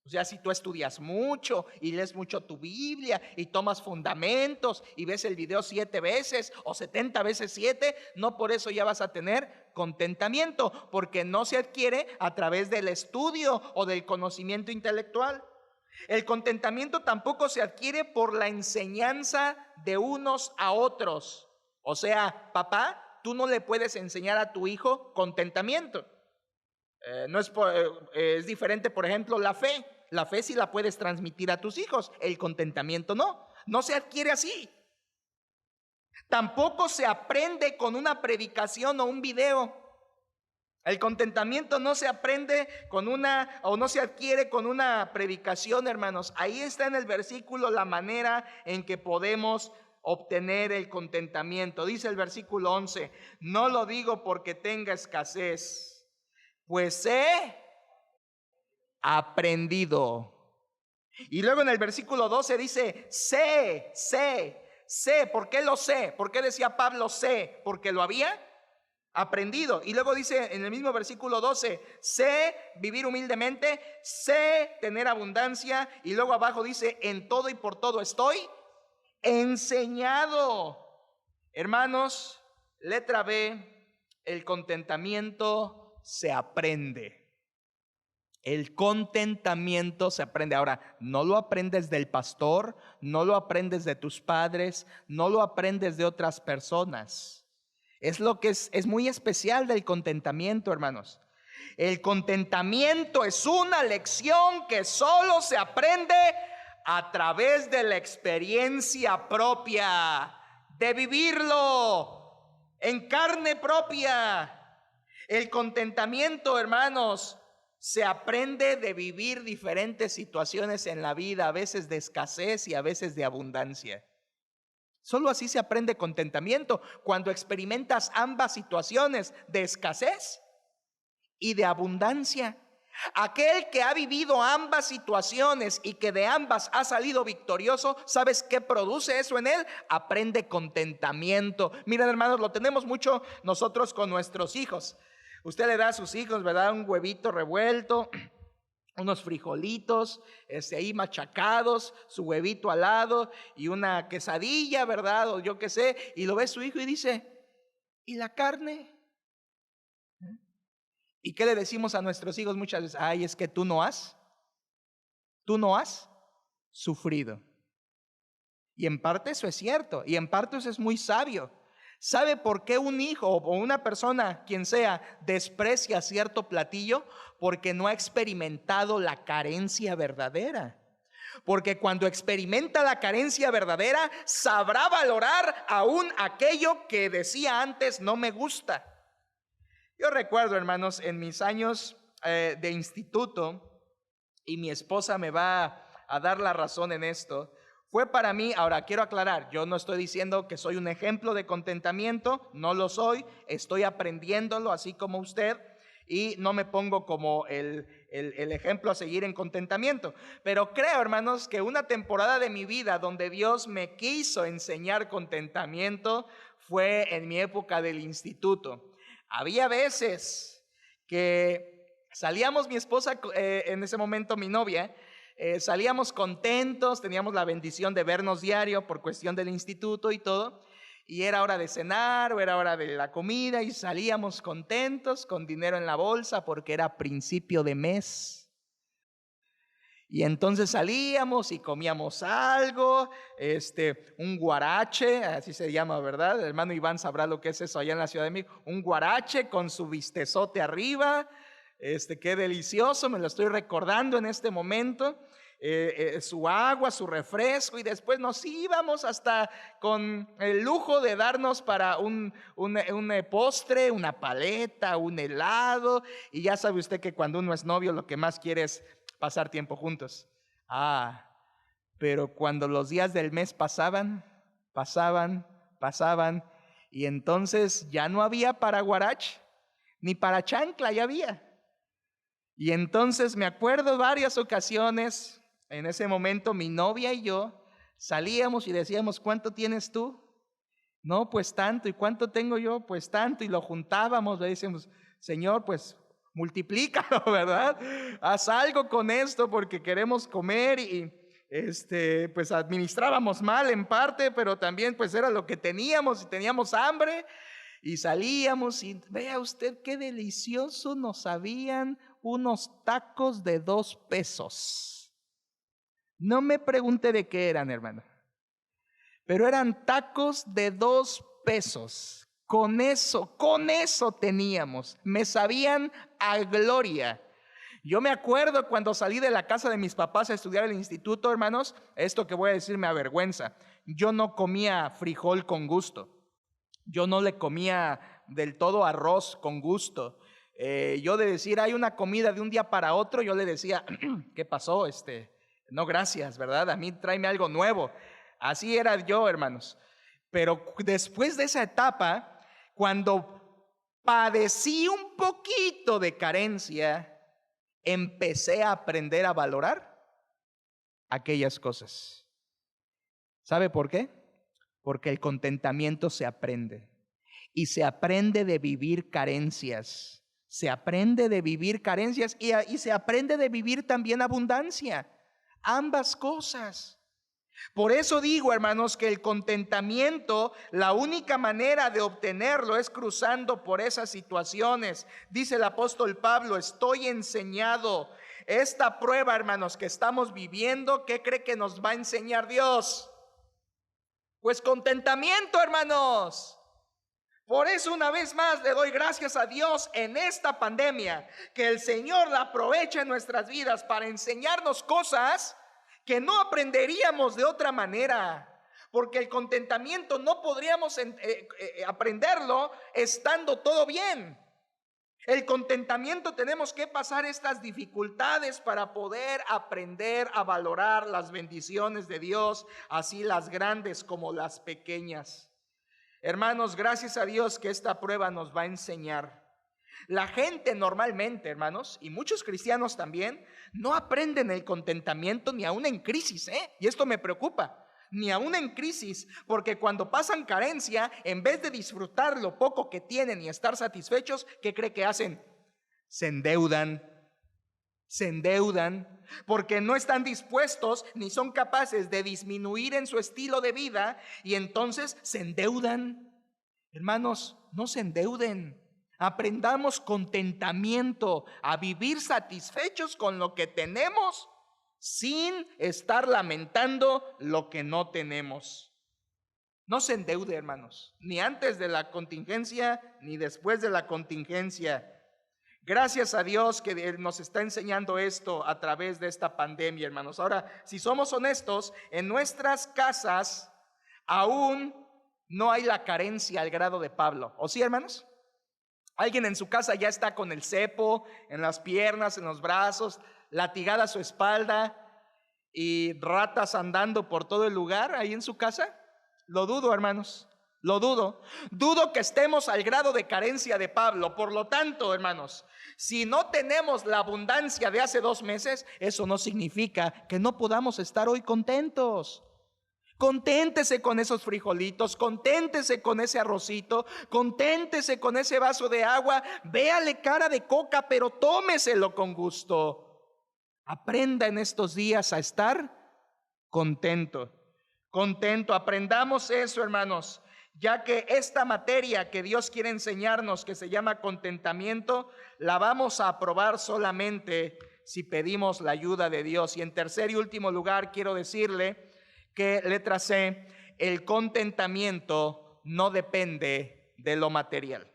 O sea, si tú estudias mucho y lees mucho tu Biblia y tomas fundamentos y ves el video 7 veces o 70 veces 7, no por eso ya vas a tener contentamiento, porque no se adquiere a través del estudio o del conocimiento intelectual. El contentamiento tampoco se adquiere por la enseñanza de unos a otros. O sea, papá, tú no le puedes enseñar a tu hijo contentamiento. Es diferente, por ejemplo, la fe. La fe sí la puedes transmitir a tus hijos, el contentamiento no se adquiere así. Tampoco se aprende con una predicación o un video. El contentamiento no se aprende no se adquiere con una predicación, hermanos. Ahí está en el versículo la manera en que podemos obtener el contentamiento. Dice el versículo 11: no lo digo porque tenga escasez, pues he aprendido. Y luego en el versículo 12 dice: sé. ¿Por qué lo sé? ¿Por qué decía Pablo sé? Porque lo había aprendido. Y luego dice en el mismo versículo 12: sé vivir humildemente, sé tener abundancia. Y luego abajo dice: en todo y por todo estoy enseñado. Hermanos, letra B, el contentamiento se aprende. El contentamiento se aprende. Ahora, no lo aprendes del pastor, no lo aprendes de tus padres, no lo aprendes de otras personas. Es lo que es muy especial del contentamiento, hermanos. El contentamiento es una lección que solo se aprende a través de la experiencia propia, de vivirlo en carne propia. El contentamiento, hermanos, se aprende de vivir diferentes situaciones en la vida, a veces de escasez y a veces de abundancia. Solo así se aprende contentamiento, cuando experimentas ambas situaciones de escasez y de abundancia. Aquel que ha vivido ambas situaciones y que de ambas ha salido victorioso, ¿sabes qué produce eso en él? Aprende contentamiento. Miren, hermanos, lo tenemos mucho nosotros con nuestros hijos. Usted le da a sus hijos, ¿verdad?, un huevito revuelto, unos frijolitos ahí machacados, su huevito al lado y una quesadilla, ¿verdad?, o yo qué sé, y lo ve su hijo y dice: ¿y la carne? ¿Y qué le decimos a nuestros hijos muchas veces? Ay, es que tú no has sufrido. Y en parte eso es cierto, y en parte eso es muy sabio. ¿Sabe por qué un hijo o una persona, quien sea, desprecia cierto platillo? Porque no ha experimentado la carencia verdadera. Porque cuando experimenta la carencia verdadera, sabrá valorar aún aquello que decía antes: no me gusta. Yo recuerdo, hermanos, en mis años de instituto, y mi esposa me va a dar la razón en esto, fue para mí, ahora quiero aclarar, yo no estoy diciendo que soy un ejemplo de contentamiento, no lo soy, estoy aprendiéndolo así como usted, y no me pongo como el ejemplo a seguir en contentamiento, pero creo, hermanos, que una temporada de mi vida donde Dios me quiso enseñar contentamiento fue en mi época del instituto. Había veces que salíamos, mi esposa, en ese momento mi novia, salíamos contentos, teníamos la bendición de vernos diario por cuestión del instituto y todo, y era hora de cenar o era hora de la comida y salíamos contentos con dinero en la bolsa porque era principio de mes. Y entonces salíamos y comíamos algo, un guarache, así se llama, ¿verdad? El hermano Iván sabrá lo que es eso allá en la Ciudad de México. Un guarache con su bistezote arriba, qué delicioso, me lo estoy recordando en este momento. Su agua, su refresco, y después nos íbamos hasta con el lujo de darnos para un postre, una paleta, un helado. Y ya sabe usted que cuando uno es novio lo que más quiere es pasar tiempo juntos. Pero cuando los días del mes pasaban, y entonces ya no había para guarache, ni para chancla ya había. Y entonces me acuerdo varias ocasiones, en ese momento mi novia y yo salíamos y decíamos, ¿cuánto tienes tú? No, pues tanto. ¿Y cuánto tengo yo? Pues tanto. Y lo juntábamos, le decíamos, Señor, pues multiplícalo, ¿verdad? Haz algo con esto porque queremos comer. Y pues administrábamos mal en parte, pero también pues era lo que teníamos y teníamos hambre. Y salíamos y vea usted qué delicioso nos sabían unos tacos de 2 pesos. No me pregunte de qué eran, hermano, pero eran tacos de 2 pesos. Con eso teníamos. Me sabían a gloria. Yo me acuerdo cuando salí de la casa de mis papás a estudiar el instituto, hermanos, esto que voy a decir me avergüenza. Yo no comía frijol con gusto. Yo no le comía del todo arroz con gusto. Yo de decir, hay una comida de un día para otro, yo le decía, ¿qué pasó? No, gracias, ¿verdad? A mí tráeme algo nuevo. Así era yo, hermanos. Pero después de esa etapa, cuando padecí un poquito de carencia, empecé a aprender a valorar aquellas cosas. ¿Sabe por qué? Porque el contentamiento se aprende. Y se aprende de vivir carencias. Se aprende de vivir carencias y se aprende de vivir también abundancia. Ambas cosas. Por eso digo, hermanos, que el contentamiento, la única manera de obtenerlo es cruzando por esas situaciones. Dice el apóstol Pablo, estoy enseñado. Esta prueba, hermanos, que estamos viviendo, ¿qué cree que nos va a enseñar Dios? Pues contentamiento, hermanos. Por eso una vez más le doy gracias a Dios en esta pandemia, que el Señor la aprovecha en nuestras vidas para enseñarnos cosas que no aprenderíamos de otra manera, porque el contentamiento no podríamos aprenderlo estando todo bien. El contentamiento tenemos que pasar estas dificultades para poder aprender a valorar las bendiciones de Dios, así las grandes como las pequeñas. Hermanos, gracias a Dios que esta prueba nos va a enseñar. La gente normalmente, hermanos, y muchos cristianos también, no aprenden el contentamiento ni aún en crisis, y esto me preocupa, ni aún en crisis, porque cuando pasan carencia, en vez de disfrutar lo poco que tienen y estar satisfechos, ¿qué cree que hacen? Se endeudan, porque no están dispuestos ni son capaces de disminuir en su estilo de vida y entonces se endeudan. Hermanos, no se endeuden. Aprendamos contentamiento, a vivir satisfechos con lo que tenemos sin estar lamentando lo que no tenemos. No se endeude, hermanos, ni antes de la contingencia ni después de la contingencia. Gracias a Dios que nos está enseñando esto a través de esta pandemia, hermanos. Ahora, si somos honestos, en nuestras casas aún no hay la carencia al grado de Pablo. ¿O sí, hermanos? Alguien en su casa ya está con el cepo en las piernas, en los brazos, latigada su espalda y ratas andando por todo el lugar ahí en su casa. Lo dudo, hermanos. Lo dudo. Dudo que estemos al grado de carencia de Pablo. Por lo tanto, hermanos, si no tenemos la abundancia de hace 2 meses, eso no significa que no podamos estar hoy contentos. Conténtese con esos frijolitos, conténtese con ese arrocito, conténtese con ese vaso de agua, véale cara de coca, pero tómeselo con gusto. Aprenda en estos días a estar contento. Aprendamos eso, hermanos, ya que esta materia que Dios quiere enseñarnos, que se llama contentamiento, la vamos a aprobar solamente si pedimos la ayuda de Dios. Y en tercer y último lugar, quiero decirle que, letra C, el contentamiento no depende de lo material.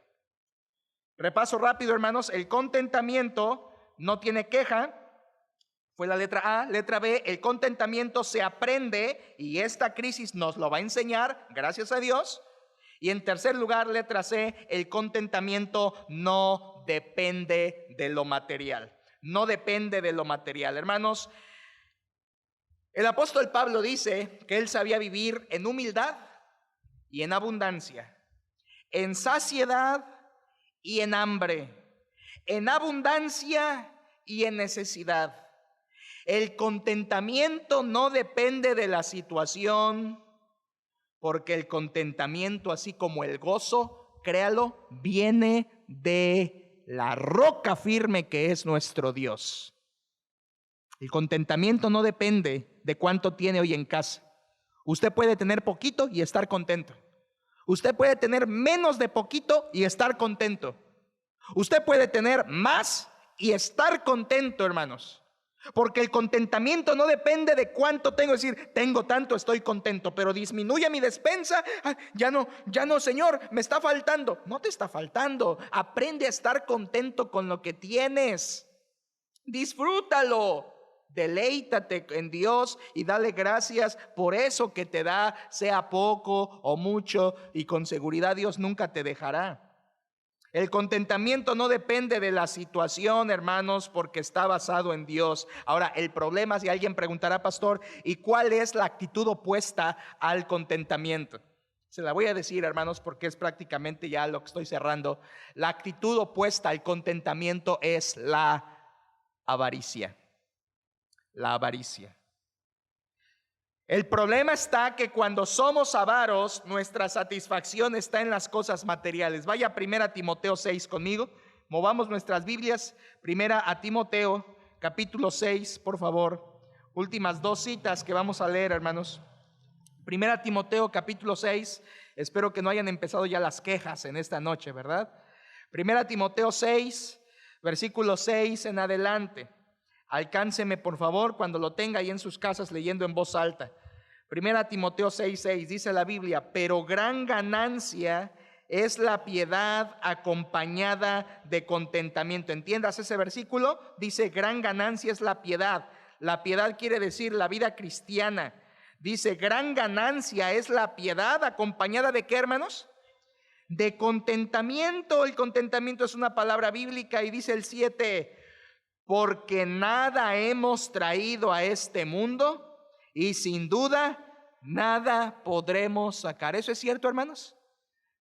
Repaso rápido, hermanos. El contentamiento no tiene queja. Fue la letra A. Letra B, el contentamiento se aprende y esta crisis nos lo va a enseñar, gracias a Dios. Y en tercer lugar, letra C, el contentamiento no depende de lo material. No depende de lo material. Hermanos, el apóstol Pablo dice que él sabía vivir en humildad y en abundancia, en saciedad y en hambre, en abundancia y en necesidad. El contentamiento no depende de la situación, porque el contentamiento, así como el gozo, créalo, viene de la roca firme que es nuestro Dios. El contentamiento no depende de cuánto tiene hoy en casa. Usted puede tener poquito y estar contento. Usted puede tener menos de poquito y estar contento. Usted puede tener más y estar contento, hermanos. Porque el contentamiento no depende de cuánto tengo. Es decir, tengo tanto, estoy contento, pero disminuye mi despensa, ya no, Señor, me está faltando. No te está faltando. Aprende a estar contento con lo que tienes. Disfrútalo. Deleítate en Dios y dale gracias por eso que te da, sea poco o mucho, y con seguridad Dios nunca te dejará. El contentamiento no depende de la situación, hermanos, porque está basado en Dios. Ahora, el problema, si alguien preguntará, pastor, ¿y cuál es la actitud opuesta al contentamiento? Se la voy a decir, hermanos, porque es prácticamente ya lo que estoy cerrando. La actitud opuesta al contentamiento es la avaricia. La avaricia. El problema está que cuando somos avaros, nuestra satisfacción está en las cosas materiales. Vaya a 1 Timoteo 6 conmigo. Movamos nuestras Biblias. 1 Timoteo capítulo 6, por favor. Últimas dos citas que vamos a leer, hermanos. 1 Timoteo capítulo 6. Espero que no hayan empezado ya las quejas en esta noche, ¿verdad? 1 Timoteo 6, versículo 6 en adelante. Alcánceme, por favor, cuando lo tenga ahí en sus casas, leyendo en voz alta. 1 Timoteo 6:6 dice la Biblia: pero gran ganancia es la piedad acompañada de contentamiento. ¿Entiendas ese versículo? Dice, gran ganancia es la piedad. La piedad quiere decir la vida cristiana. Dice, gran ganancia es la piedad acompañada de ¿qué, hermanos? De contentamiento. El contentamiento es una palabra bíblica y dice el 7: porque nada hemos traído a este mundo y sin duda nada podremos sacar. ¿Eso es cierto, hermanos?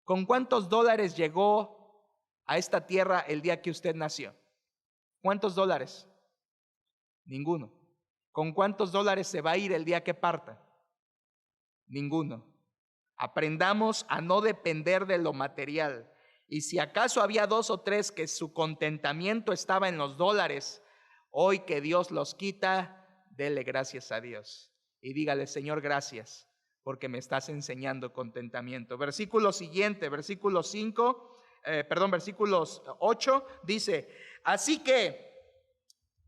¿Con cuántos dólares llegó a esta tierra el día que usted nació? ¿Cuántos dólares? Ninguno. ¿Con cuántos dólares se va a ir el día que parta? Ninguno. Aprendamos a no depender de lo material. Y si acaso había 2 o 3 que su contentamiento estaba en los dólares, hoy que Dios los quita, dele gracias a Dios. Y dígale, Señor, gracias, porque me estás enseñando contentamiento. Versículo siguiente, versículo 8, dice, así que,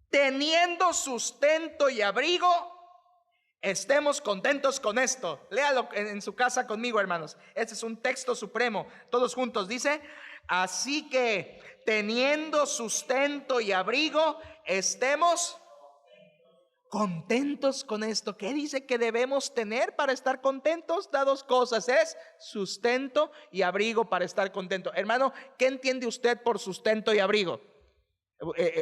teniendo sustento y abrigo, estemos contentos con esto. Léalo en su casa conmigo, hermanos. Este es un texto supremo. Todos juntos dice, así que teniendo sustento y abrigo, estemos contentos con esto. ¿Qué dice que debemos tener para estar contentos? Da 2 cosas, es sustento y abrigo para estar contento. Hermano, ¿qué entiende usted por sustento y abrigo?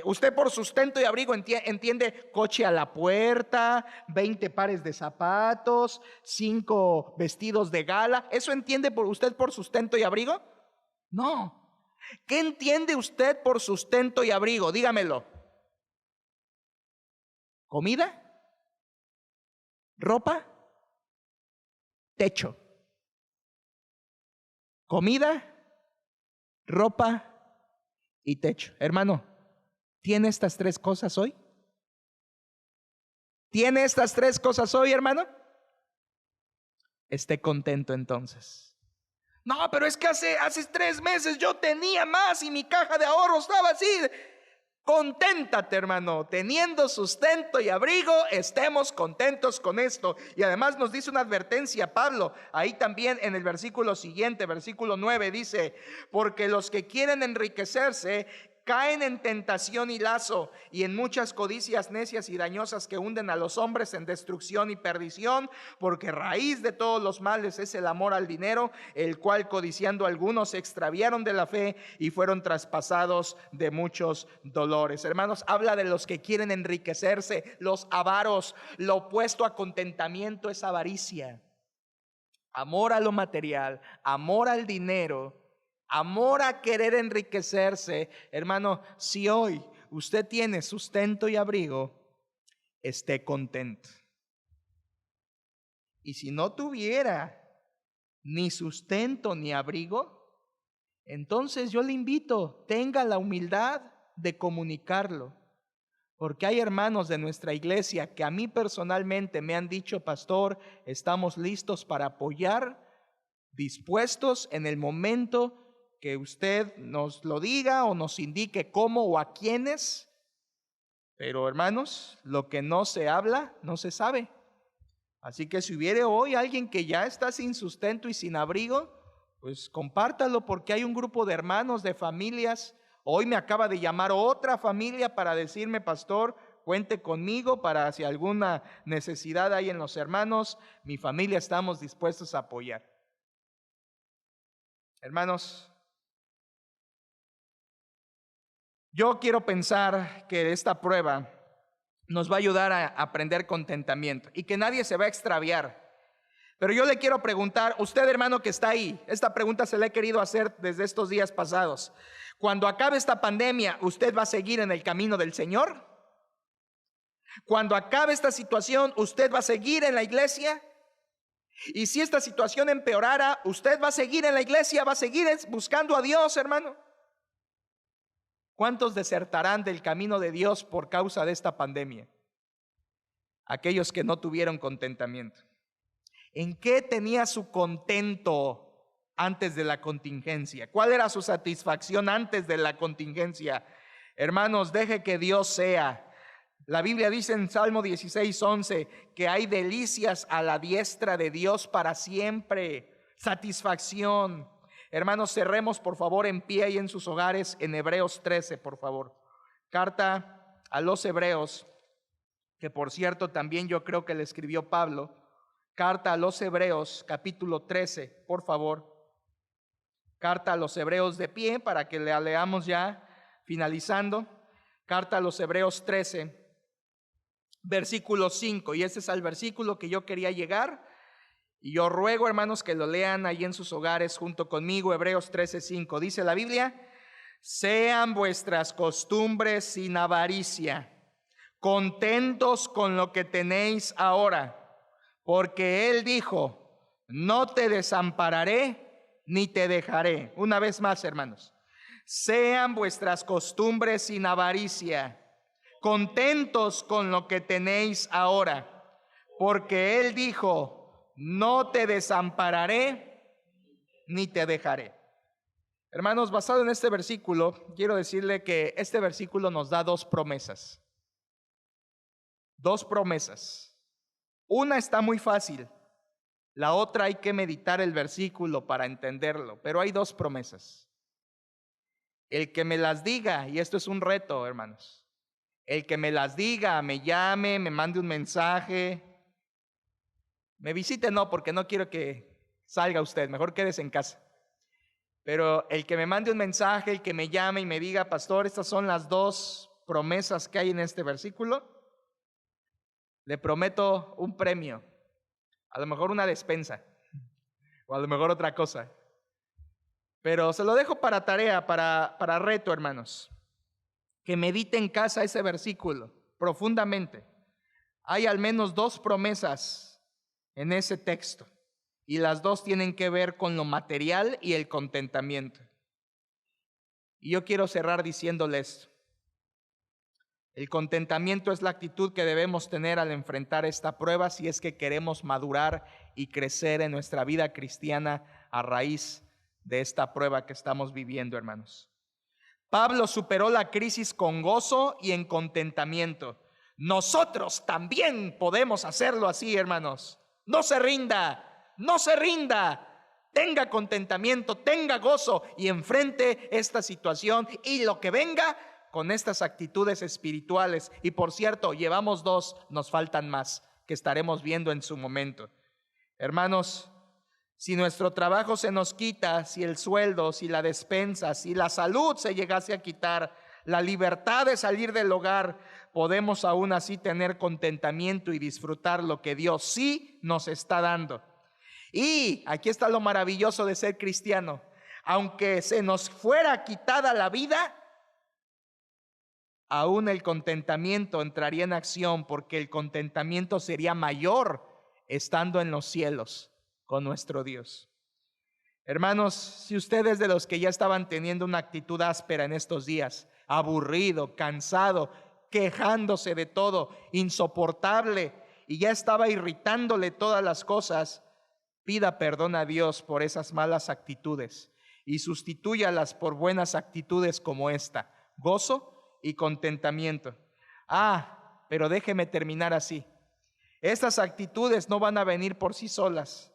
Usted por sustento y abrigo entiende coche a la puerta, 20 pares de zapatos, 5 vestidos de gala. ¿Eso entiende usted por sustento y abrigo? No. ¿Qué entiende usted por sustento y abrigo? Dígamelo. ¿Comida? ¿Ropa? ¿Techo? Comida, ropa y techo. Hermano, ¿tiene estas 3 cosas hoy? ¿Tiene estas 3 cosas hoy, hermano? Esté contento entonces. No, pero es que hace 3 meses yo tenía más y mi caja de ahorros estaba así. Conténtate, hermano, teniendo sustento y abrigo, estemos contentos con esto. Y además nos dice una advertencia Pablo, ahí también en el versículo siguiente, versículo 9, dice: porque los que quieren enriquecerse caen en tentación y lazo, y en muchas codicias necias y dañosas que hunden a los hombres en destrucción y perdición, porque raíz de todos los males es el amor al dinero, el cual codiciando algunos se extraviaron de la fe y fueron traspasados de muchos dolores. Hermanos, habla de los que quieren enriquecerse, los avaros. Lo opuesto a contentamiento es avaricia. Amor a lo material, amor al dinero, amor a querer enriquecerse. Hermano, si hoy usted tiene sustento y abrigo, esté contento. Y si no tuviera ni sustento ni abrigo, entonces yo le invito, tenga la humildad de comunicarlo. Porque hay hermanos de nuestra iglesia que a mí personalmente me han dicho: pastor, estamos listos para apoyar, dispuestos en el momento que usted nos lo diga o nos indique cómo o a quiénes. Pero hermanos, lo que no se habla, no se sabe. Así que si hubiere hoy alguien que ya está sin sustento y sin abrigo, pues compártalo, porque hay un grupo de hermanos, de familias. Hoy me acaba de llamar otra familia para decirme: pastor, cuente conmigo para si alguna necesidad hay en los hermanos, mi familia estamos dispuestos a apoyar. Hermanos, yo quiero pensar que esta prueba nos va a ayudar a aprender contentamiento y que nadie se va a extraviar. Pero yo le quiero preguntar, usted hermano que está ahí, esta pregunta se la he querido hacer desde estos días pasados: cuando acabe esta pandemia, ¿usted va a seguir en el camino del Señor? Cuando acabe esta situación, ¿usted va a seguir en la iglesia? Y si esta situación empeorara, ¿usted va a seguir en la iglesia? ¿Va a seguir buscando a Dios, hermano? ¿Cuántos desertarán del camino de Dios por causa de esta pandemia? Aquellos que no tuvieron contentamiento. ¿En qué tenía su contento antes de la contingencia? ¿Cuál era su satisfacción antes de la contingencia? Hermanos, deje que Dios sea. La Biblia dice en Salmo 16:11 que hay delicias a la diestra de Dios para siempre. Satisfacción. Hermanos, cerremos por favor en pie y en sus hogares en Hebreos 13, por favor. Carta a los Hebreos, que por cierto también yo creo que le escribió Pablo. Carta a los Hebreos, capítulo 13, por favor. Carta a los Hebreos, de pie para que la leamos ya finalizando. Carta a los Hebreos 13, versículo 5. Y este es el versículo que yo quería llegar. Y yo ruego, hermanos, que lo lean ahí en sus hogares junto conmigo. Hebreos 13:5. Dice la Biblia: sean vuestras costumbres sin avaricia, contentos con lo que tenéis ahora, porque Él dijo: no te desampararé ni te dejaré. Una vez más, hermanos: sean vuestras costumbres sin avaricia, contentos con lo que tenéis ahora, porque Él dijo: no te desampararé ni te dejaré. Hermanos, basado en este versículo, quiero decirle que este versículo nos da dos promesas. Dos promesas. Una está muy fácil, la otra hay que meditar el versículo para entenderlo, pero hay dos promesas. El que me las diga, y esto es un reto, hermanos, el que me las diga, me llame, me mande un mensaje, me visite no, porque no quiero que salga usted, mejor quédese en casa. Pero el que me mande un mensaje, el que me llame y me diga: pastor, estas son las dos promesas que hay en este versículo, le prometo un premio, a lo mejor una despensa, o a lo mejor otra cosa. Pero se lo dejo para tarea, para reto, hermanos. Que medite en casa ese versículo profundamente. Hay al menos dos promesas en ese texto, y las dos tienen que ver con lo material y el contentamiento. Y yo quiero cerrar diciéndole esto: el contentamiento es la actitud que debemos tener al enfrentar esta prueba, si es que queremos madurar y crecer en nuestra vida cristiana a raíz de esta prueba que estamos viviendo, hermanos. Pablo superó la crisis con gozo y en contentamiento. Nosotros también podemos hacerlo así, hermanos. No se rinda, no se rinda. Tenga contentamiento, tenga gozo y enfrente esta situación y lo que venga con estas actitudes espirituales. Y por cierto, llevamos 2, nos faltan más, que estaremos viendo en su momento. Hermanos, si nuestro trabajo se nos quita, si el sueldo, si la despensa, si la salud se llegase a quitar, la libertad de salir del hogar, podemos aún así tener contentamiento y disfrutar lo que Dios sí nos está dando. Y aquí está lo maravilloso de ser cristiano. Aunque se nos fuera quitada la vida, aún el contentamiento entraría en acción, porque el contentamiento sería mayor estando en los cielos con nuestro Dios. Hermanos, si ustedes de los que ya estaban teniendo una actitud áspera en estos días, aburrido, cansado, quejándose de todo, insoportable, y ya estaba irritándole todas las cosas, pida perdón a Dios por esas malas actitudes y sustitúyalas por buenas actitudes como esta: gozo y contentamiento. Pero déjeme terminar así. Estas actitudes no van a venir por sí solas,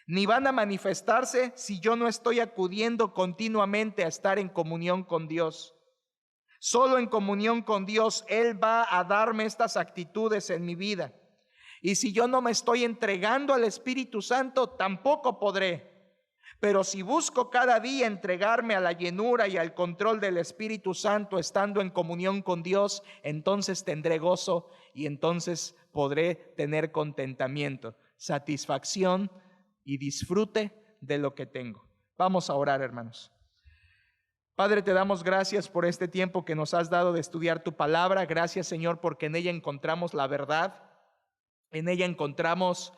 ni van a manifestarse si yo no estoy acudiendo continuamente a estar en comunión con Dios. Solo en comunión con Dios Él va a darme estas actitudes en mi vida. Y si yo no me estoy entregando al Espíritu Santo, tampoco podré. Pero si busco cada día entregarme a la llenura y al control del Espíritu Santo, estando en comunión con Dios, entonces tendré gozo y entonces podré tener contentamiento, satisfacción y disfrute de lo que tengo. Vamos a orar, hermanos. Padre, te damos gracias por este tiempo que nos has dado de estudiar tu palabra. Gracias, Señor, porque en ella encontramos la verdad. En ella encontramos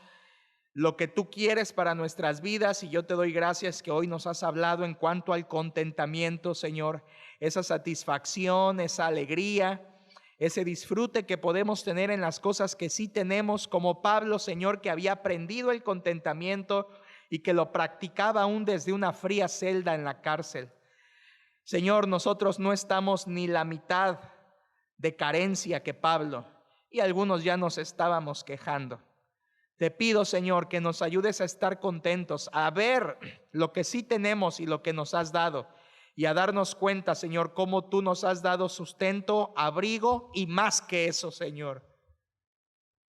lo que tú quieres para nuestras vidas, y yo te doy gracias que hoy nos has hablado en cuanto al contentamiento, Señor, esa satisfacción, esa alegría, ese disfrute que podemos tener en las cosas que sí tenemos, como Pablo, Señor, que había aprendido el contentamiento y que lo practicaba aún desde una fría celda en la cárcel. Señor, nosotros no estamos ni la mitad de carencia que Pablo, y algunos ya nos estábamos quejando. Te pido, Señor, que nos ayudes a estar contentos, a ver lo que sí tenemos y lo que nos has dado, y a darnos cuenta, Señor, cómo tú nos has dado sustento, abrigo y más que eso, Señor,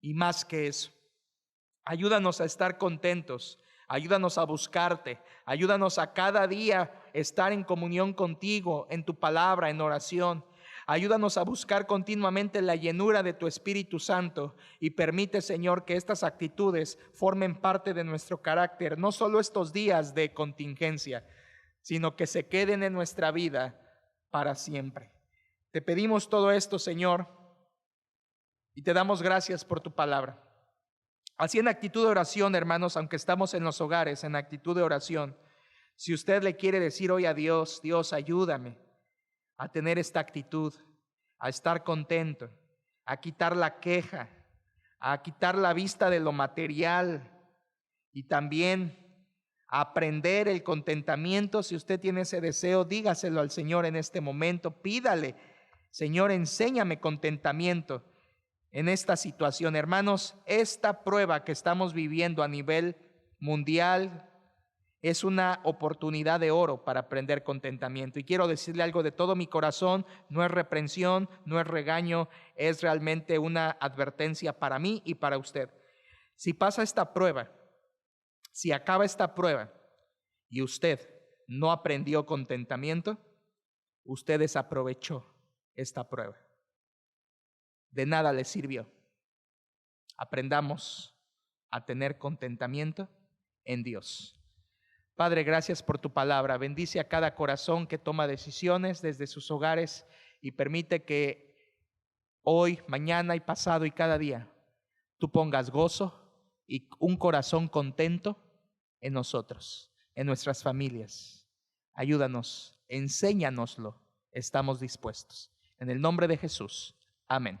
y más que eso. Ayúdanos a estar contentos, ayúdanos a buscarte, ayúdanos a cada día estar en comunión contigo, en tu palabra, en oración. Ayúdanos a buscar continuamente la llenura de tu Espíritu Santo y permite, Señor, que estas actitudes formen parte de nuestro carácter, no solo estos días de contingencia, sino que se queden en nuestra vida para siempre. Te pedimos todo esto, Señor, y te damos gracias por tu palabra. Así, en actitud de oración, hermanos, aunque estamos en los hogares, en actitud de oración, si usted le quiere decir hoy a Dios: Dios, ayúdame a tener esta actitud, a estar contento, a quitar la queja, a quitar la vista de lo material y también a aprender el contentamiento. Si usted tiene ese deseo, dígaselo al Señor en este momento. Pídale: Señor, enséñame contentamiento en esta situación. Hermanos, esta prueba que estamos viviendo a nivel mundial es una oportunidad de oro para aprender contentamiento. Y quiero decirle algo de todo mi corazón: no es reprensión, no es regaño, es realmente una advertencia para mí y para usted. Si pasa esta prueba, si acaba esta prueba y usted no aprendió contentamiento, usted desaprovechó esta prueba. De nada le sirvió. Aprendamos a tener contentamiento en Dios. Padre, gracias por tu palabra. Bendice a cada corazón que toma decisiones desde sus hogares y permite que hoy, mañana y pasado y cada día tú pongas gozo y un corazón contento en nosotros, en nuestras familias. Ayúdanos, enséñanoslo. Estamos dispuestos. En el nombre de Jesús. Amén.